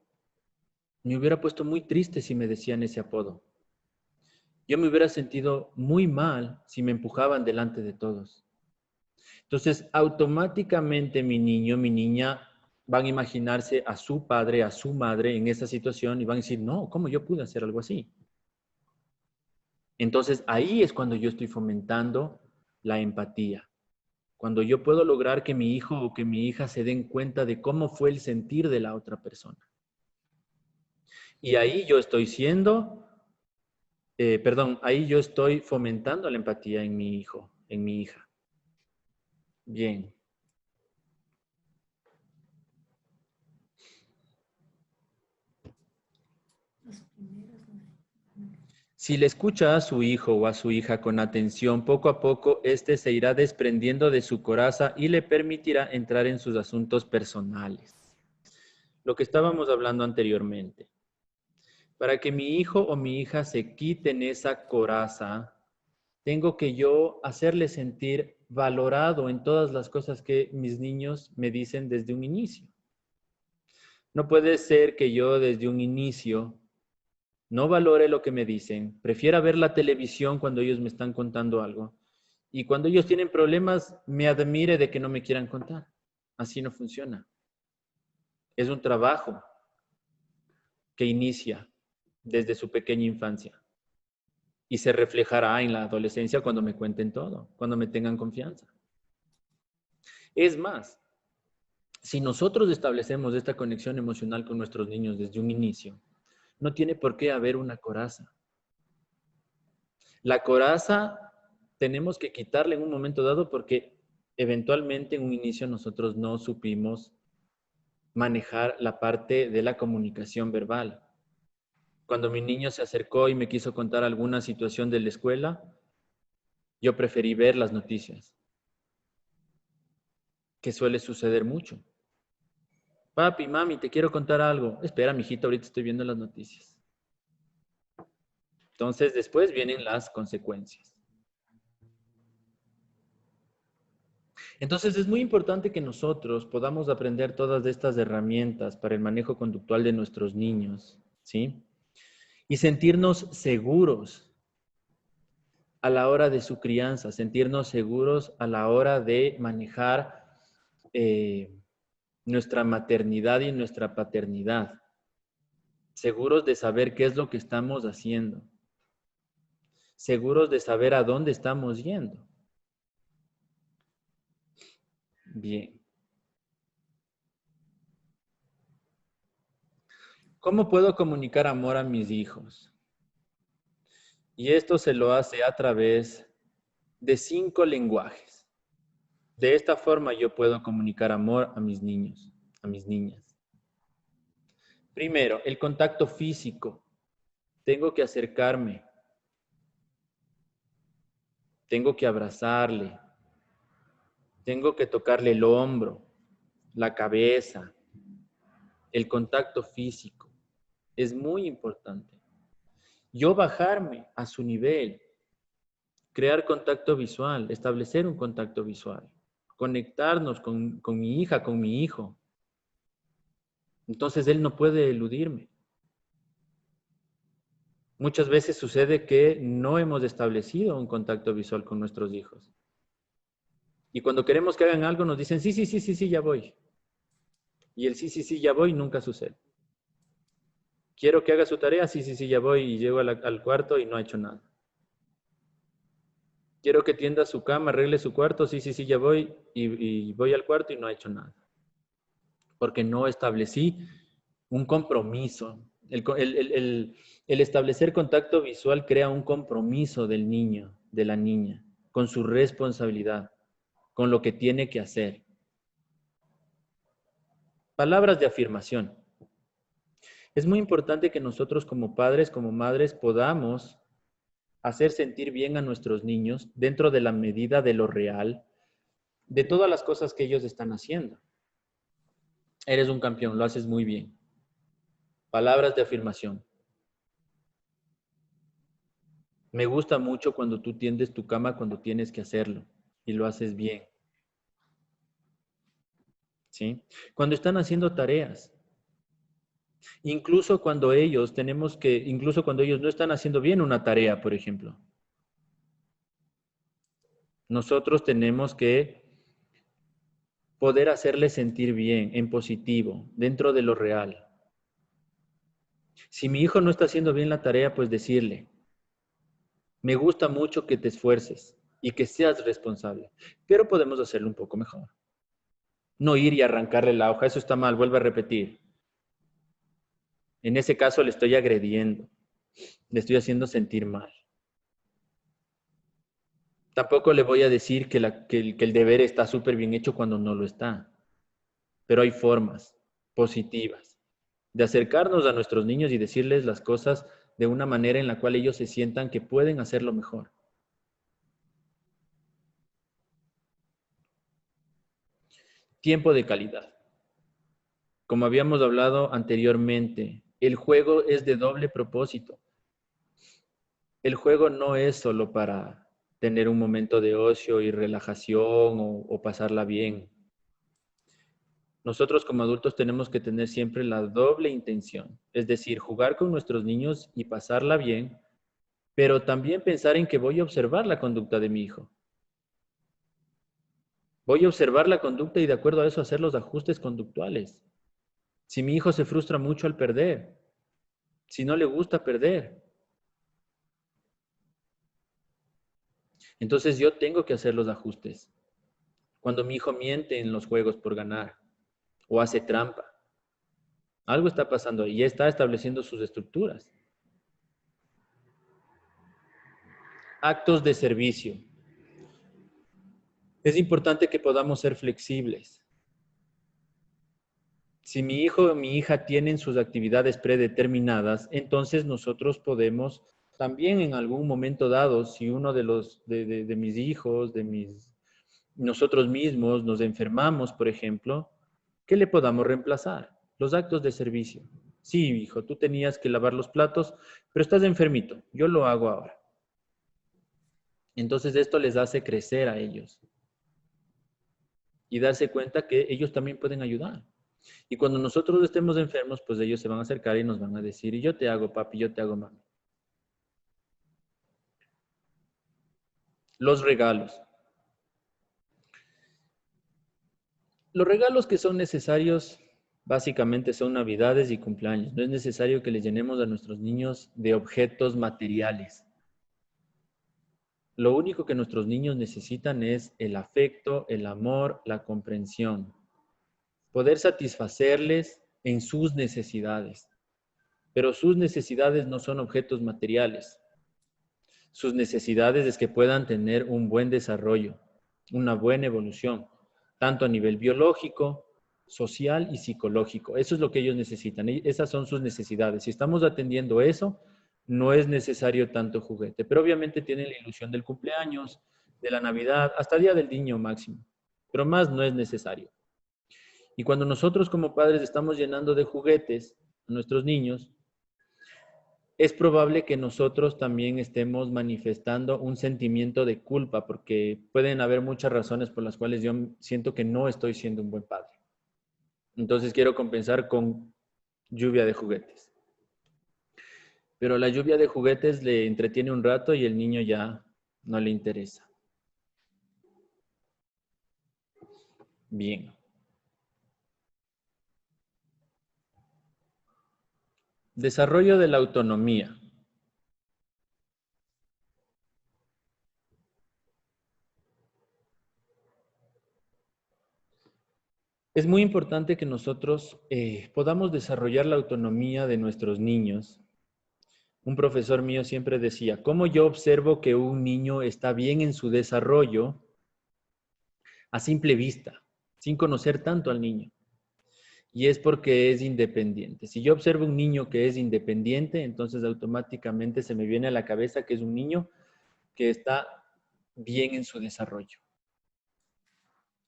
me hubiera puesto muy triste si me decían ese apodo. Yo me hubiera sentido muy mal si me empujaban delante de todos. Entonces, automáticamente mi niño, mi niña van a imaginarse a su padre, a su madre en esa situación y van a decir, no, ¿cómo yo pude hacer algo así? Entonces, ahí es cuando yo estoy fomentando la empatía. Cuando yo puedo lograr que mi hijo o que mi hija se den cuenta de cómo fue el sentir de la otra persona. Y ahí yo estoy ahí yo estoy fomentando la empatía en mi hijo, en mi hija. Bien. Si le escucha a su hijo o a su hija con atención, poco a poco, éste se irá desprendiendo de su coraza y le permitirá entrar en sus asuntos personales. Lo que estábamos hablando anteriormente. Para que mi hijo o mi hija se quiten esa coraza, tengo que yo hacerle sentir valorado en todas las cosas que mis niños me dicen desde un inicio. No puede ser que yo desde un inicio no valore lo que me dicen, prefiera ver la televisión cuando ellos me están contando algo y cuando ellos tienen problemas me admire de que no me quieran contar. Así no funciona. Es un trabajo que inicia desde su pequeña infancia y se reflejará en la adolescencia cuando me cuenten todo, cuando me tengan confianza. Es más, si nosotros establecemos esta conexión emocional con nuestros niños desde un inicio, no tiene por qué haber una coraza. La coraza tenemos que quitarla en un momento dado porque eventualmente en un inicio nosotros no supimos manejar la parte de la comunicación verbal. Cuando mi niño se acercó y me quiso contar alguna situación de la escuela, yo preferí ver las noticias, que suele suceder mucho. Papi, mami, te quiero contar algo. Espera, mijito, ahorita estoy viendo las noticias. Entonces, después vienen las consecuencias. Entonces, es muy importante que nosotros podamos aprender todas estas herramientas para el manejo conductual de nuestros niños, ¿sí? Y sentirnos seguros a la hora de su crianza, sentirnos seguros a la hora de manejar eh, nuestra maternidad y nuestra paternidad, seguros de saber qué es lo que estamos haciendo, seguros de saber a dónde estamos yendo. Bien. ¿Cómo puedo comunicar amor a mis hijos? Y esto se lo hace a través de 5 lenguajes. De esta forma yo puedo comunicar amor a mis niños, a mis niñas. Primero, el contacto físico. Tengo que acercarme, tengo que abrazarle, tengo que tocarle el hombro, la cabeza. El contacto físico es muy importante. Yo bajarme a su nivel, crear contacto visual, establecer un contacto visual, conectarnos con mi hija, con mi hijo. Entonces él no puede eludirme. Muchas veces sucede que no hemos establecido un contacto visual con nuestros hijos. Y cuando queremos que hagan algo nos dicen, sí, sí, sí, sí, sí, ya voy. Y el sí, sí, sí, ya voy nunca sucede. Quiero que haga su tarea, sí, sí, sí, ya voy y llego al cuarto y no ha hecho nada. Quiero que tienda su cama, arregle su cuarto, sí, sí, sí, ya voy y voy al cuarto y no ha hecho nada. Porque no establecí un compromiso. El establecer contacto visual crea un compromiso del niño, de la niña, con su responsabilidad, con lo que tiene que hacer. Palabras de afirmación. Es muy importante que nosotros como padres, como madres, podamos hacer sentir bien a nuestros niños dentro de la medida de lo real, de todas las cosas que ellos están haciendo. Eres un campeón, lo haces muy bien. Palabras de afirmación. Me gusta mucho cuando tú tiendes tu cama cuando tienes que hacerlo y lo haces bien, ¿sí? Cuando están haciendo tareas, incluso cuando ellos no están haciendo bien una tarea, por ejemplo, nosotros tenemos que poder hacerles sentir bien, en positivo, dentro de lo real. Si mi hijo no está haciendo bien la tarea, pues decirle, me gusta mucho que te esfuerces y que seas responsable, pero podemos hacerlo un poco mejor. No ir y arrancarle la hoja, eso está mal, vuelve a repetir. En ese caso le estoy agrediendo, le estoy haciendo sentir mal. Tampoco le voy a decir que el deber está súper bien hecho cuando no lo está, pero hay formas positivas de acercarnos a nuestros niños y decirles las cosas de una manera en la cual ellos se sientan que pueden hacerlo mejor. Tiempo de calidad. Como habíamos hablado anteriormente, el juego es de doble propósito. El juego no es solo para tener un momento de ocio y relajación o pasarla bien. Nosotros como adultos tenemos que tener siempre la doble intención, es decir, jugar con nuestros niños y pasarla bien, pero también pensar en que voy a observar la conducta de mi hijo. Voy a observar la conducta y de acuerdo a eso hacer los ajustes conductuales. Si mi hijo se frustra mucho al perder, si no le gusta perder, entonces yo tengo que hacer los ajustes. Cuando mi hijo miente en los juegos por ganar o hace trampa, algo está pasando y ya está estableciendo sus estructuras. Actos de servicio. Es importante que podamos ser flexibles. Si mi hijo o mi hija tienen sus actividades predeterminadas, entonces nosotros podemos también en algún momento dado, si uno de mis hijos, nosotros mismos nos enfermamos, por ejemplo, ¿qué le podamos reemplazar? Los actos de servicio. Sí, hijo, tú tenías que lavar los platos, pero estás enfermito, yo lo hago ahora. Entonces esto les hace crecer a ellos y darse cuenta que ellos también pueden ayudar. Y cuando nosotros estemos enfermos, pues ellos se van a acercar y nos van a decir, y yo te hago, papi, yo te hago, mami. Los regalos. Los regalos que son necesarios básicamente son navidades y cumpleaños. No es necesario que les llenemos a nuestros niños de objetos materiales. Lo único que nuestros niños necesitan es el afecto, el amor, la comprensión. Poder satisfacerles en sus necesidades. Pero sus necesidades no son objetos materiales. Sus necesidades es que puedan tener un buen desarrollo, una buena evolución, tanto a nivel biológico, social y psicológico. Eso es lo que ellos necesitan. Esas son sus necesidades. Si estamos atendiendo eso, no es necesario tanto juguete. Pero obviamente tienen la ilusión del cumpleaños, de la Navidad, hasta Día del Niño máximo. Pero más no es necesario. Y cuando nosotros como padres estamos llenando de juguetes a nuestros niños, es probable que nosotros también estemos manifestando un sentimiento de culpa, porque pueden haber muchas razones por las cuales yo siento que no estoy siendo un buen padre. Entonces quiero compensar con lluvia de juguetes. Pero la lluvia de juguetes le entretiene un rato y el niño ya no le interesa. Bien. Desarrollo de la autonomía. Es muy importante que nosotros podamos desarrollar la autonomía de nuestros niños. Un profesor mío siempre decía, ¿cómo yo observo que un niño está bien en su desarrollo a simple vista, sin conocer tanto al niño? Y es porque es independiente. Si yo observo un niño que es independiente, entonces automáticamente se me viene a la cabeza que es un niño que está bien en su desarrollo.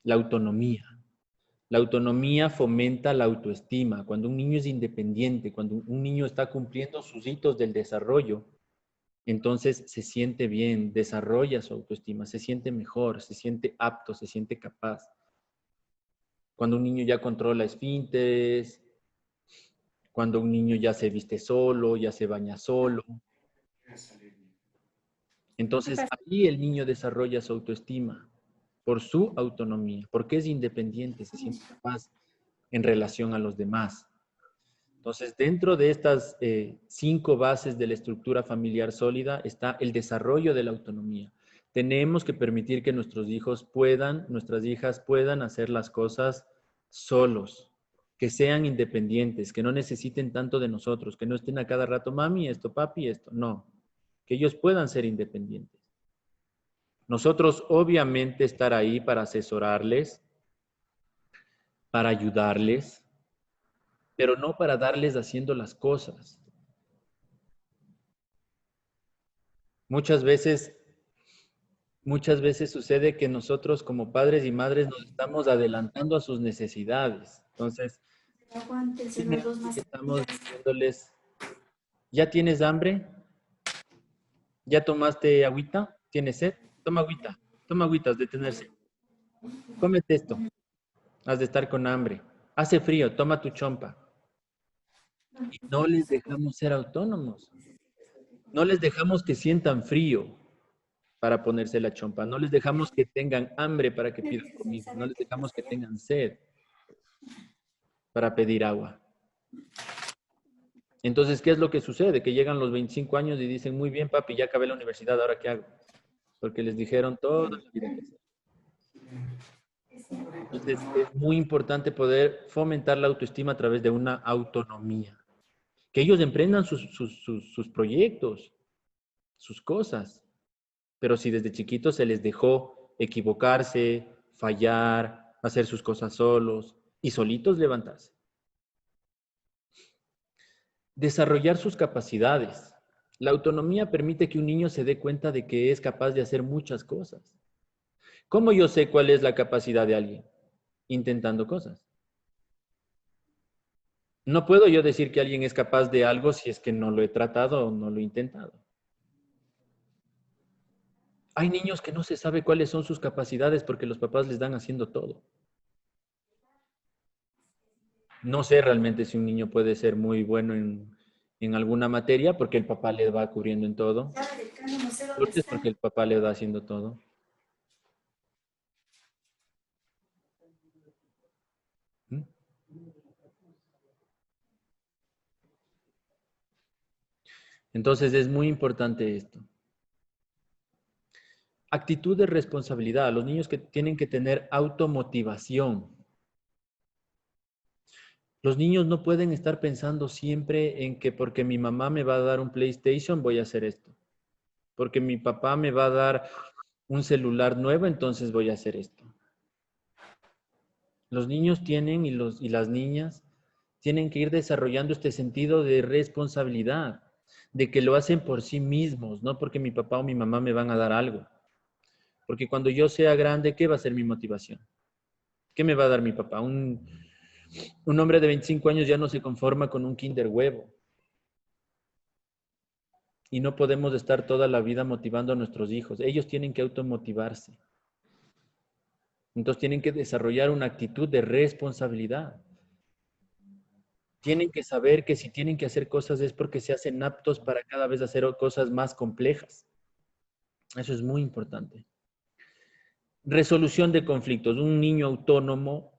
La autonomía. La autonomía fomenta la autoestima. Cuando un niño es independiente, cuando un niño está cumpliendo sus hitos del desarrollo, entonces se siente bien, desarrolla su autoestima, se siente mejor, se siente apto, se siente capaz. Cuando un niño ya controla esfínteres, cuando un niño ya se viste solo, ya se baña solo. Entonces ahí el niño desarrolla su autoestima por su autonomía, porque es independiente, se siente capaz en relación a los demás. Entonces, dentro de estas 5 bases de la estructura familiar sólida está el desarrollo de la autonomía. Tenemos que permitir que nuestros hijos puedan, nuestras hijas puedan hacer las cosas solos, que sean independientes, que no necesiten tanto de nosotros, que no estén a cada rato, mami, esto, papi, esto. No, que ellos puedan ser independientes. Nosotros, obviamente, estar ahí para asesorarles, para ayudarles, pero no para darles haciendo las cosas. Muchas veces sucede que nosotros como padres y madres nos estamos adelantando a sus necesidades. Entonces, estamos diciéndoles, ¿ya tienes hambre? ¿Ya tomaste agüita? ¿Tienes sed? Toma agüita. Toma agüita, has de tener sed. Cómete esto. Has de estar con hambre. Hace frío, toma tu chompa. Y no les dejamos ser autónomos. No les dejamos que sientan frío para ponerse la chompa. No les dejamos que tengan hambre para que pidan comida. No les dejamos que tengan sed para pedir agua. Entonces, ¿qué es lo que sucede? Que llegan los 25 años y dicen, muy bien, papi, ya acabé la universidad, ¿ahora qué hago? Porque les dijeron toda la vida que hacer. Entonces, es muy importante poder fomentar la autoestima a través de una autonomía. Que ellos emprendan sus proyectos, sus cosas. Pero si desde chiquitos se les dejó equivocarse, fallar, hacer sus cosas solos y solitos levantarse. Desarrollar sus capacidades. La autonomía permite que un niño se dé cuenta de que es capaz de hacer muchas cosas. ¿Cómo yo sé cuál es la capacidad de alguien? Intentando cosas. No puedo yo decir que alguien es capaz de algo si es que no lo he tratado o no lo he intentado. Hay niños que no se sabe cuáles son sus capacidades porque los papás les dan haciendo todo. No sé realmente si un niño puede ser muy bueno en alguna materia porque el papá le va cubriendo en todo. Porque es porque el papá le va haciendo todo. ¿Mm? Entonces es muy importante esto. Actitud de responsabilidad. Los niños que tienen que tener automotivación. Los niños no pueden estar pensando siempre en que porque mi mamá me va a dar un PlayStation voy a hacer esto. Porque mi papá me va a dar un celular nuevo, entonces voy a hacer esto. Los niños tienen y las niñas tienen que ir desarrollando este sentido de responsabilidad, de que lo hacen por sí mismos, no porque mi papá o mi mamá me van a dar algo. Porque cuando yo sea grande, ¿qué va a ser mi motivación? ¿Qué me va a dar mi papá? Un hombre de 25 años ya no se conforma con un Kinder huevo. Y no podemos estar toda la vida motivando a nuestros hijos. Ellos tienen que automotivarse. Entonces tienen que desarrollar una actitud de responsabilidad. Tienen que saber que si tienen que hacer cosas es porque se hacen aptos para cada vez hacer cosas más complejas. Eso es muy importante. Resolución de conflictos. Un niño autónomo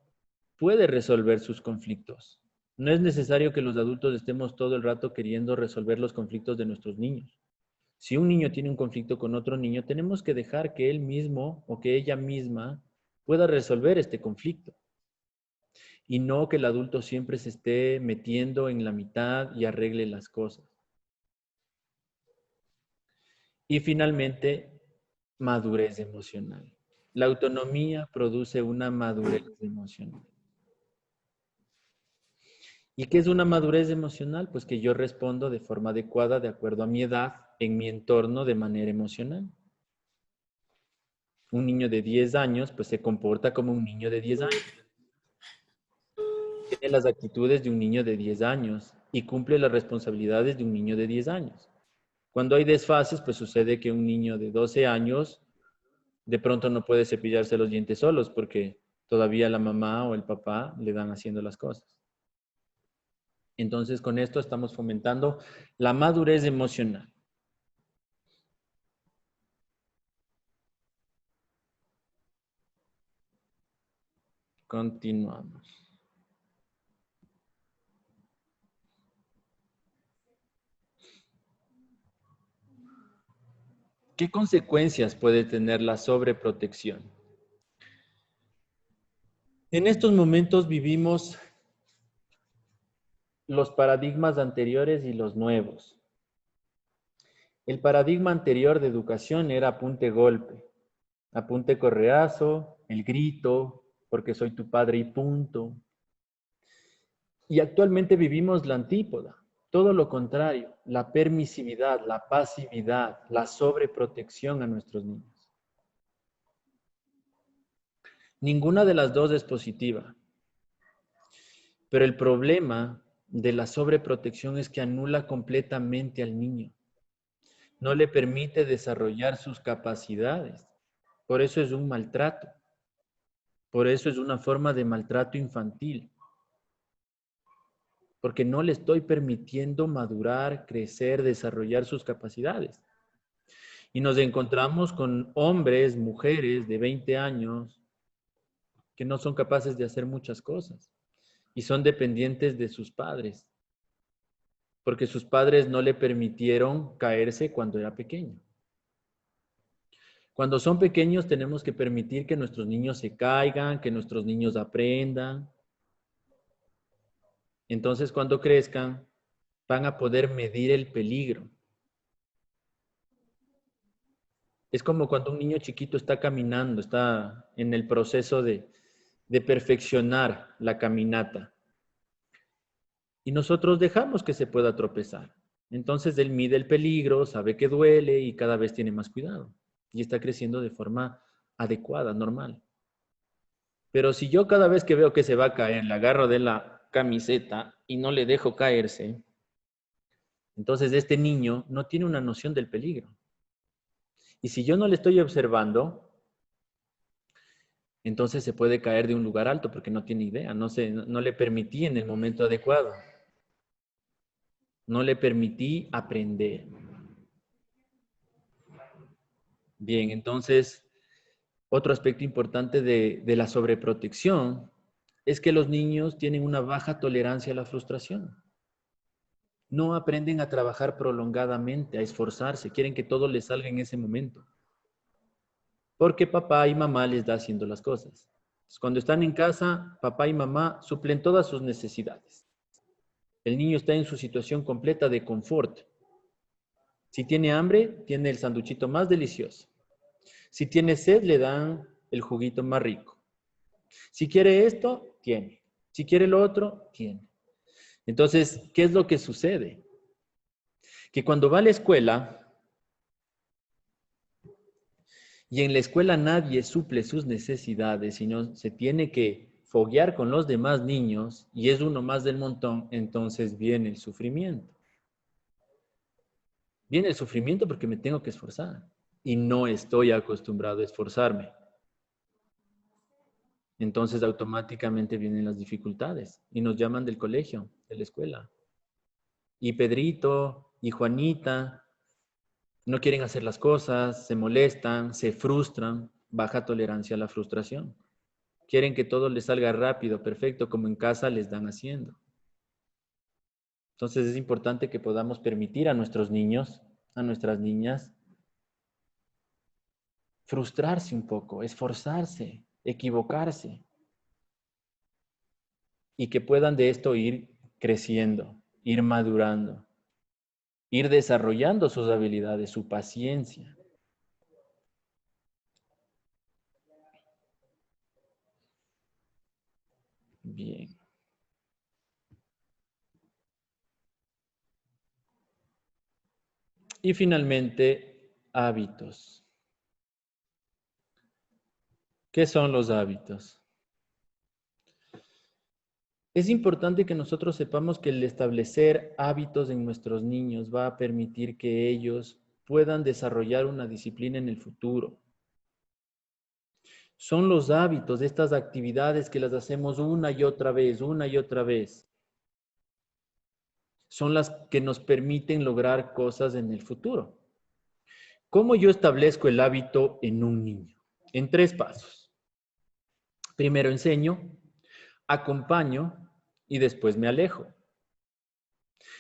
puede resolver sus conflictos. No es necesario que los adultos estemos todo el rato queriendo resolver los conflictos de nuestros niños. Si un niño tiene un conflicto con otro niño, tenemos que dejar que él mismo o que ella misma pueda resolver este conflicto. Y no que el adulto siempre se esté metiendo en la mitad y arregle las cosas. Y finalmente, madurez emocional. La autonomía produce una madurez emocional. ¿Y qué es una madurez emocional? Pues que yo respondo de forma adecuada, de acuerdo a mi edad, en mi entorno, de manera emocional. Un niño de 10 años, pues se comporta como un niño de 10 años. Tiene las actitudes de un niño de 10 años y cumple las responsabilidades de un niño de 10 años. Cuando hay desfases, pues sucede que un niño de 12 años de pronto no puede cepillarse los dientes solos porque todavía la mamá o el papá le dan haciendo las cosas. Entonces, con esto estamos fomentando la madurez emocional. Continuamos. ¿Qué consecuencias puede tener la sobreprotección? En estos momentos vivimos los paradigmas anteriores y los nuevos. El paradigma anterior de educación era apunte golpe, apunte correazo, el grito, porque soy tu padre y punto. Y actualmente vivimos la antípoda, todo lo contrario, la permisividad, la pasividad, la sobreprotección a nuestros niños. Ninguna de las dos es positiva, pero el problema de la sobreprotección es que anula completamente al niño. No le permite desarrollar sus capacidades. Por eso es un maltrato. Por eso es una forma de maltrato infantil. Porque no le estoy permitiendo madurar, crecer, desarrollar sus capacidades. Y nos encontramos con hombres, mujeres de 20 años que no son capaces de hacer muchas cosas y son dependientes de sus padres, porque sus padres no le permitieron caerse cuando era pequeño. Cuando son pequeños tenemos que permitir que nuestros niños se caigan, que nuestros niños aprendan. Entonces, cuando crezcan, van a poder medir el peligro. Es como cuando un niño chiquito está caminando, está en el proceso de perfeccionar la caminata. Y nosotros dejamos que se pueda tropezar. Entonces él mide el peligro, sabe que duele y cada vez tiene más cuidado. Y está creciendo de forma adecuada, normal. Pero si yo cada vez que veo que se va a caer, le agarro de la camiseta y no le dejo caerse, entonces este niño no tiene una noción del peligro. Y si yo no le estoy observando, entonces se puede caer de un lugar alto porque no tiene idea, no le permití en el momento adecuado. No le permití aprender. Bien, entonces, otro aspecto importante de la sobreprotección es que los niños tienen una baja tolerancia a la frustración. No aprenden a trabajar prolongadamente, a esforzarse, quieren que todo les salga en ese momento. Porque papá y mamá les da haciendo las cosas. Entonces, cuando están en casa, papá y mamá suplen todas sus necesidades. El niño está en su situación completa de confort. Si tiene hambre, tiene el sanduchito más delicioso. Si tiene sed, le dan el juguito más rico. Si quiere esto, tiene. Si quiere lo otro, tiene. Entonces, ¿qué es lo que sucede? Que cuando va a la escuela y en la escuela nadie suple sus necesidades, sino se tiene que foguear con los demás niños y es uno más del montón, entonces viene el sufrimiento. Viene el sufrimiento porque me tengo que esforzar y no estoy acostumbrado a esforzarme. Entonces automáticamente vienen las dificultades y nos llaman del colegio, de la escuela. Y Pedrito y Juanita no quieren hacer las cosas, se molestan, se frustran, baja tolerancia a la frustración. Quieren que todo les salga rápido, perfecto, como en casa les dan haciendo. Entonces es importante que podamos permitir a nuestros niños, a nuestras niñas, frustrarse un poco, esforzarse, equivocarse y que puedan de esto ir creciendo, ir madurando, ir desarrollando sus habilidades, su paciencia. Bien. Y finalmente, hábitos. ¿Qué son los hábitos? Es importante que nosotros sepamos que el establecer hábitos en nuestros niños va a permitir que ellos puedan desarrollar una disciplina en el futuro. Son los hábitos de estas actividades que las hacemos una y otra vez, una y otra vez. Son las que nos permiten lograr cosas en el futuro. ¿Cómo yo establezco el hábito en un niño? En 3 pasos. Primero enseño, acompaño y después me alejo.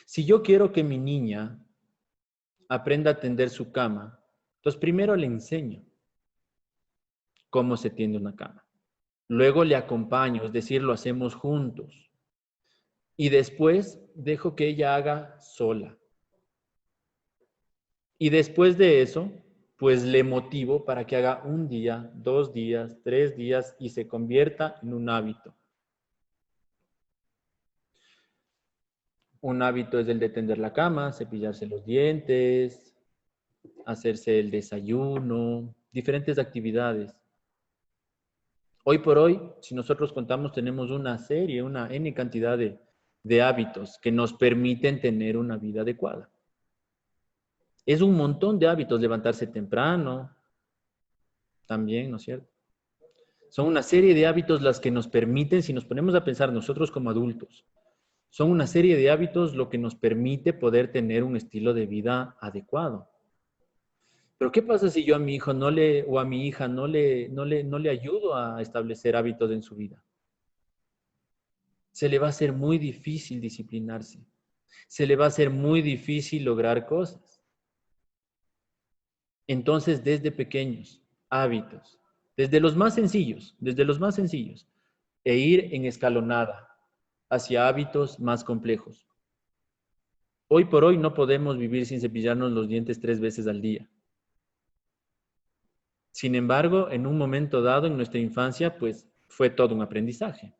Si yo quiero que mi niña aprenda a tender su cama, entonces primero le enseño cómo se tiende una cama. Luego le acompaño, es decir, lo hacemos juntos. Y después dejo que ella haga sola. Y después de eso, pues le motivo para que haga 1 día, 2 días, 3 días y se convierta en un hábito. Un hábito es el de tender la cama, cepillarse los dientes, hacerse el desayuno, diferentes actividades. Hoy por hoy, si nosotros contamos, tenemos una serie, una N cantidad de hábitos que nos permiten tener una vida adecuada. Es un montón de hábitos, levantarse temprano, también, ¿no es cierto? Son una serie de hábitos las que nos permiten, si nos ponemos a pensar nosotros como adultos, son una serie de hábitos lo que nos permite poder tener un estilo de vida adecuado. Pero ¿qué pasa si yo a mi hijo o a mi hija no le ayudo a establecer hábitos en su vida? Se le va a hacer muy difícil disciplinarse. Se le va a hacer muy difícil lograr cosas. Entonces, desde pequeños, hábitos, desde los más sencillos, e ir en escalonada hacia hábitos más complejos. Hoy por hoy no podemos vivir sin cepillarnos los dientes 3 veces al día. Sin embargo, en un momento dado en nuestra infancia, pues fue todo un aprendizaje.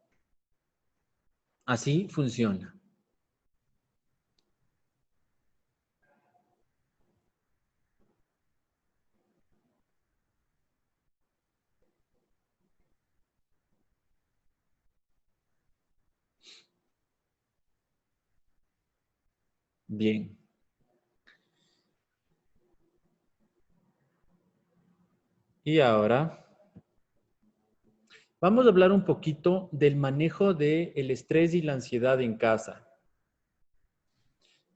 Así funciona. Bien. Y ahora vamos a hablar un poquito del manejo del estrés y la ansiedad en casa.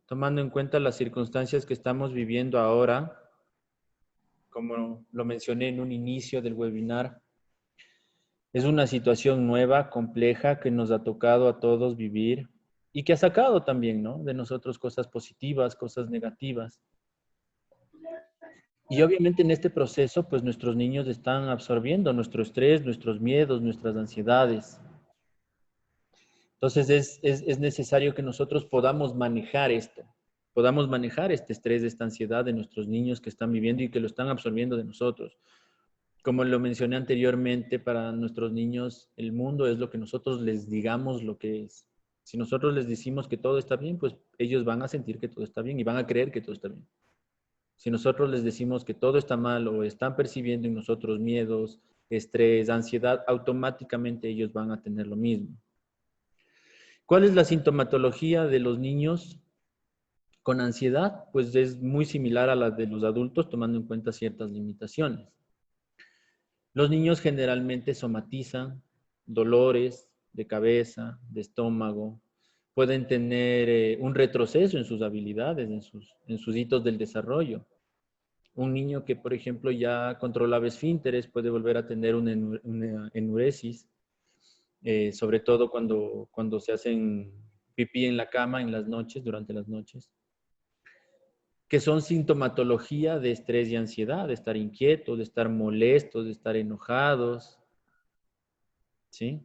Tomando en cuenta las circunstancias que estamos viviendo ahora, como lo mencioné en un inicio del webinar, es una situación nueva, compleja, que nos ha tocado a todos vivir y que ha sacado también, ¿no?, de nosotros cosas positivas, cosas negativas. Y obviamente en este proceso, pues nuestros niños están absorbiendo nuestro estrés, nuestros miedos, nuestras ansiedades. Entonces es necesario que nosotros podamos manejar esto, podamos manejar este estrés, esta ansiedad de nuestros niños que están viviendo y que lo están absorbiendo de nosotros. Como lo mencioné anteriormente, para nuestros niños el mundo es lo que nosotros les digamos lo que es. Si nosotros les decimos que todo está bien, pues ellos van a sentir que todo está bien y van a creer que todo está bien. Si nosotros les decimos que todo está mal o están percibiendo en nosotros miedos, estrés, ansiedad, automáticamente ellos van a tener lo mismo. ¿Cuál es la sintomatología de los niños con ansiedad? Pues es muy similar a la de los adultos, tomando en cuenta ciertas limitaciones. Los niños generalmente somatizan dolores de cabeza, de estómago, pueden tener un retroceso en sus habilidades, en sus hitos del desarrollo. Un niño que, por ejemplo, ya controlaba esfínteres puede volver a tener una enuresis, sobre todo cuando se hacen pipí en la cama en las noches, durante las noches, que son sintomatología de estrés y ansiedad, de estar inquietos, de estar molestos, de estar enojados, ¿sí?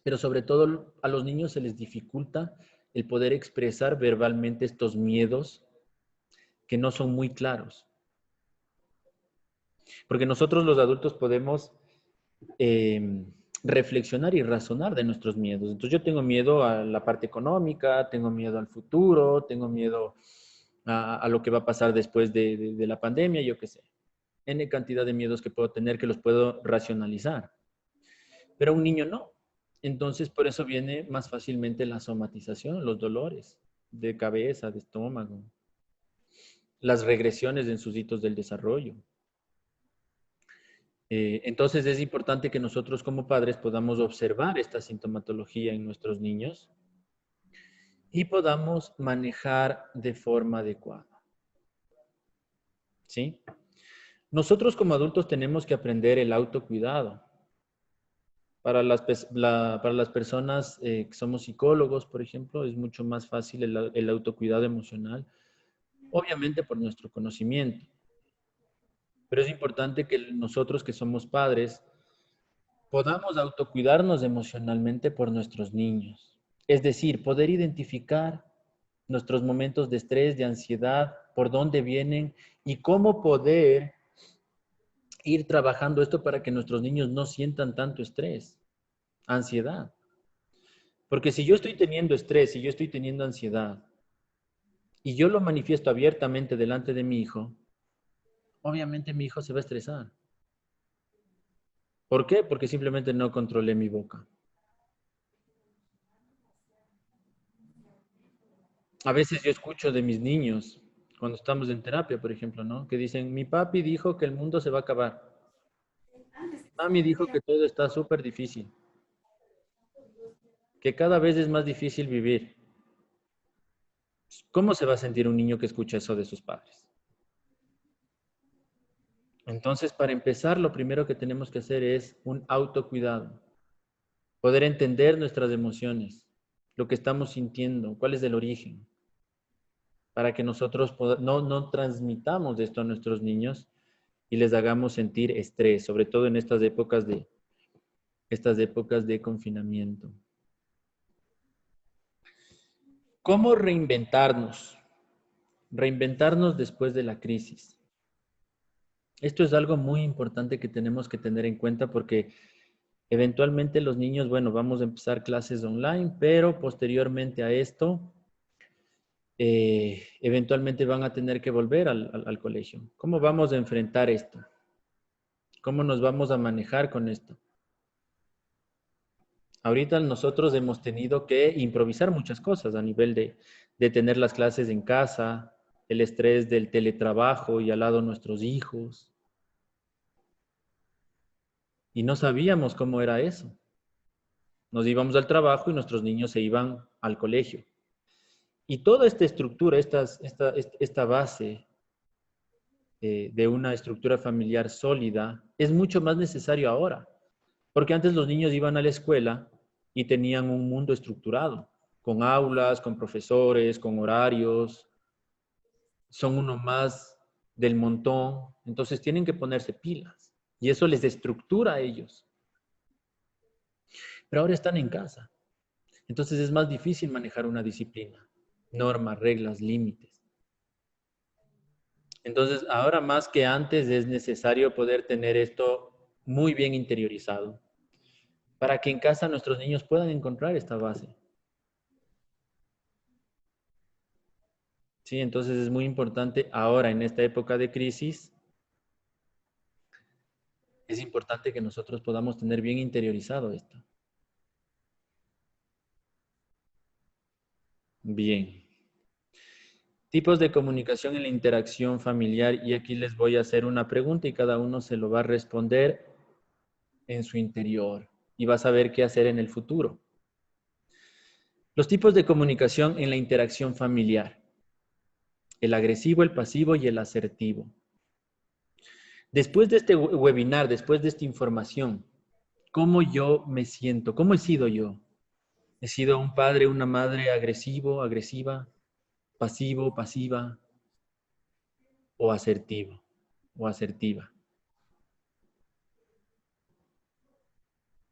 Pero sobre todo a los niños se les dificulta el poder expresar verbalmente estos miedos que no son muy claros. Porque nosotros los adultos podemos reflexionar y razonar de nuestros miedos. Entonces yo tengo miedo a la parte económica, tengo miedo al futuro, tengo miedo a lo que va a pasar después de la pandemia, yo qué sé. N cantidad de miedos que puedo tener que los puedo racionalizar. Pero un niño no. Entonces, por eso viene más fácilmente la somatización, los dolores de cabeza, de estómago, las regresiones en sus hitos del desarrollo. Entonces, es importante que nosotros como padres podamos observar esta sintomatología en nuestros niños y podamos manejar de forma adecuada. ¿Sí? Nosotros como adultos tenemos que aprender el autocuidado. Para las personas que somos psicólogos, por ejemplo, es mucho más fácil el autocuidado emocional, obviamente por nuestro conocimiento. Pero es importante que nosotros que somos padres podamos autocuidarnos emocionalmente por nuestros niños. Es decir, poder identificar nuestros momentos de estrés, de ansiedad, por dónde vienen y cómo poder ir trabajando esto para que nuestros niños no sientan tanto estrés, ansiedad. Porque si yo estoy teniendo estrés, si yo estoy teniendo ansiedad y yo lo manifiesto abiertamente delante de mi hijo, obviamente mi hijo se va a estresar. ¿Por qué? Porque simplemente no controlé mi boca. A veces yo escucho de mis niños, cuando estamos en terapia, por ejemplo, ¿no? Que dicen, mi papi dijo que el mundo se va a acabar. Mami dijo que todo está súper difícil, que cada vez es más difícil vivir. ¿Cómo se va a sentir un niño que escucha eso de sus padres? Entonces, para empezar, lo primero que tenemos que hacer es un autocuidado. Poder entender nuestras emociones, lo que estamos sintiendo, cuál es el origen, para que nosotros no transmitamos esto a nuestros niños y les hagamos sentir estrés, sobre todo en estas épocas de confinamiento. ¿Cómo reinventarnos? Reinventarnos después de la crisis. Esto es algo muy importante que tenemos que tener en cuenta porque eventualmente los niños, bueno, vamos a empezar clases online, pero posteriormente a esto, eventualmente van a tener que volver al colegio. ¿Cómo vamos a enfrentar esto? ¿Cómo nos vamos a manejar con esto? Ahorita nosotros hemos tenido que improvisar muchas cosas a nivel de tener las clases en casa, el estrés del teletrabajo y al lado nuestros hijos. Y no sabíamos cómo era eso. Nos íbamos al trabajo y nuestros niños se iban al colegio. Y toda esta estructura, esta base de una estructura familiar sólida es mucho más necesario ahora. Porque antes los niños iban a la escuela y tenían un mundo estructurado, con aulas, con profesores, con horarios. Son uno más del montón. Entonces tienen que ponerse pilas. Y eso les estructura a ellos. Pero ahora están en casa. Entonces es más difícil manejar una disciplina, normas, reglas, límites. Entonces ahora más que antes es necesario poder tener esto muy bien interiorizado para que en casa nuestros niños puedan encontrar esta base. Sí, entonces es muy importante ahora en esta época de crisis, es importante que nosotros podamos tener bien interiorizado esto. Bien. Tipos de comunicación en la interacción familiar y aquí les voy a hacer una pregunta y cada uno se lo va a responder en su interior y va a saber qué hacer en el futuro. Los tipos de comunicación en la interacción familiar. El agresivo, el pasivo y el asertivo. Después de este webinar, después de esta información, ¿cómo yo me siento? ¿Cómo he sido yo? ¿He sido un padre, una madre agresivo, agresiva, pasivo, pasiva o asertivo o asertiva?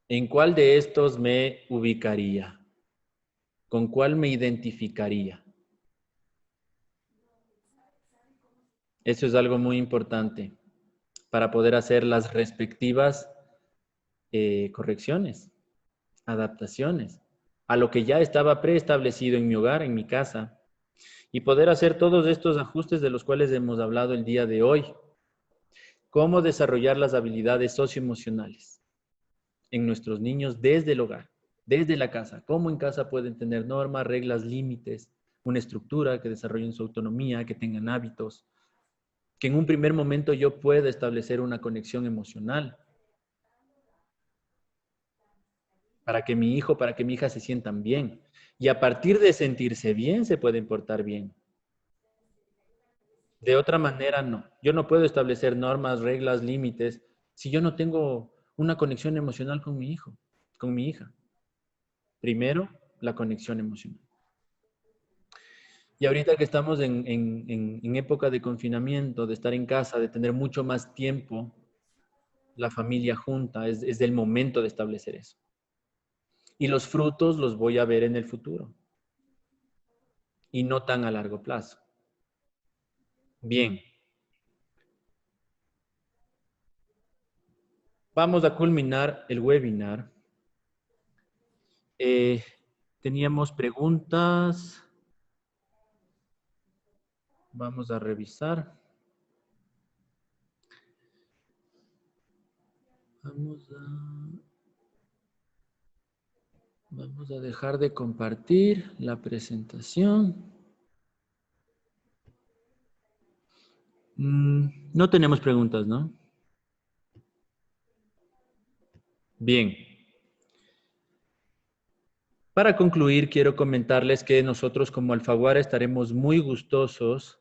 ¿En cuál de estos me ubicaría? ¿Con cuál me identificaría? Eso es algo muy importante para poder hacer las respectivas correcciones, adaptaciones a lo que ya estaba preestablecido en mi hogar, en mi casa, y poder hacer todos estos ajustes de los cuales hemos hablado el día de hoy. Cómo desarrollar las habilidades socioemocionales en nuestros niños desde el hogar. desde la casa. ¿Cómo en casa pueden tener normas, reglas, límites, una estructura, que desarrollen su autonomía, que tengan hábitos? Que en un primer momento yo pueda establecer una conexión emocional para que mi hijo, para que mi hija se sientan bien. Y a partir de sentirse bien, se pueden portar bien. De otra manera, no. Yo no puedo establecer normas, reglas, límites, si yo no tengo una conexión emocional con mi hijo, con mi hija. Primero, la conexión emocional. Y ahorita que estamos en época de confinamiento, de estar en casa, de tener mucho más tiempo, la familia junta, es el momento de establecer eso. Y los frutos los voy a ver en el futuro y no tan a largo plazo. Bien. Vamos a culminar el webinar. Teníamos preguntas. Vamos a revisar. Vamos a dejar de compartir la presentación. No tenemos preguntas, ¿no? Bien. Para concluir, quiero comentarles que nosotros como Alfaguara estaremos muy gustosos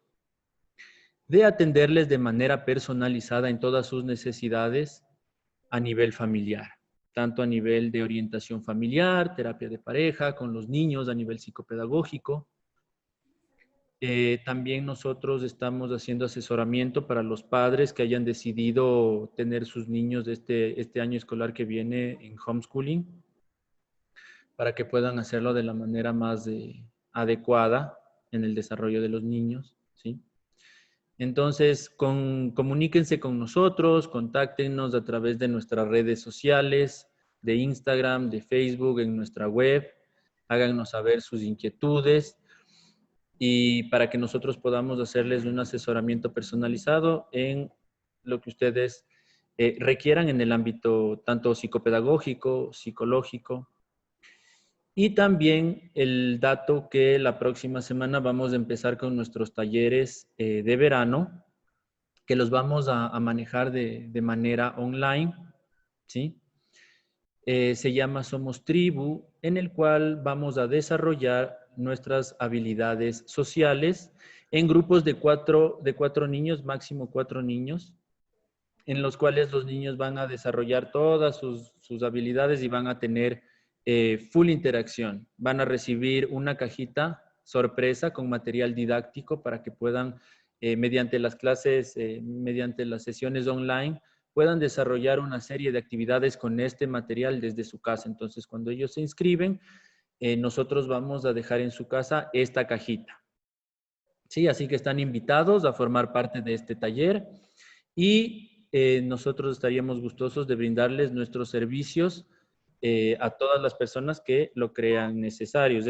de atenderles de manera personalizada en todas sus necesidades a nivel familiar, tanto a nivel de orientación familiar, terapia de pareja, con los niños a nivel psicopedagógico. También nosotros estamos haciendo asesoramiento para los padres que hayan decidido tener sus niños de este año escolar que viene en homeschooling, para que puedan hacerlo de la manera más adecuada en el desarrollo de los niños, ¿sí? Entonces, comuníquense con nosotros, contáctenos a través de nuestras redes sociales, de Instagram, de Facebook, en nuestra web, háganos saber sus inquietudes y para que nosotros podamos hacerles un asesoramiento personalizado en lo que ustedes requieran en el ámbito tanto psicopedagógico, psicológico. Y también el dato que la próxima semana vamos a empezar con nuestros talleres de verano, que los vamos a manejar de manera online, ¿sí? Se llama Somos Tribu, en el cual vamos a desarrollar nuestras habilidades sociales en grupos de cuatro niños, máximo 4 niños, en los cuales los niños van a desarrollar todas sus habilidades y van a tener full interacción. Van a recibir una cajita sorpresa con material didáctico para que puedan, mediante las clases, mediante las sesiones online, puedan desarrollar una serie de actividades con este material desde su casa. Entonces, cuando ellos se inscriben, nosotros vamos a dejar en su casa esta cajita. Sí, así que están invitados a formar parte de este taller y nosotros estaríamos gustosos de brindarles nuestros servicios a todas las personas que lo crean necesarios.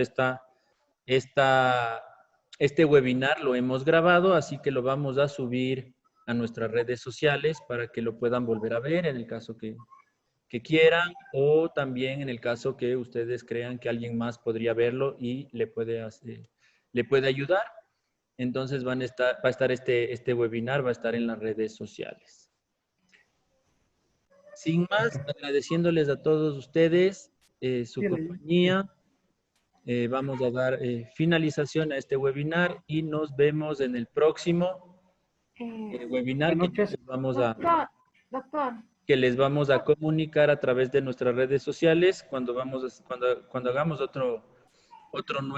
Este webinar lo hemos grabado, así que lo vamos a subir a nuestras redes sociales para que lo puedan volver a ver en el caso que quieran o también en el caso que ustedes crean que alguien más podría verlo y le puede ayudar. Entonces va a estar este webinar, va a estar en las redes sociales. Sin más, agradeciéndoles a todos ustedes su compañía. Vamos a dar finalización a este webinar y nos vemos en el próximo webinar que les vamos a comunicar a través de nuestras redes sociales cuando hagamos otro nuevo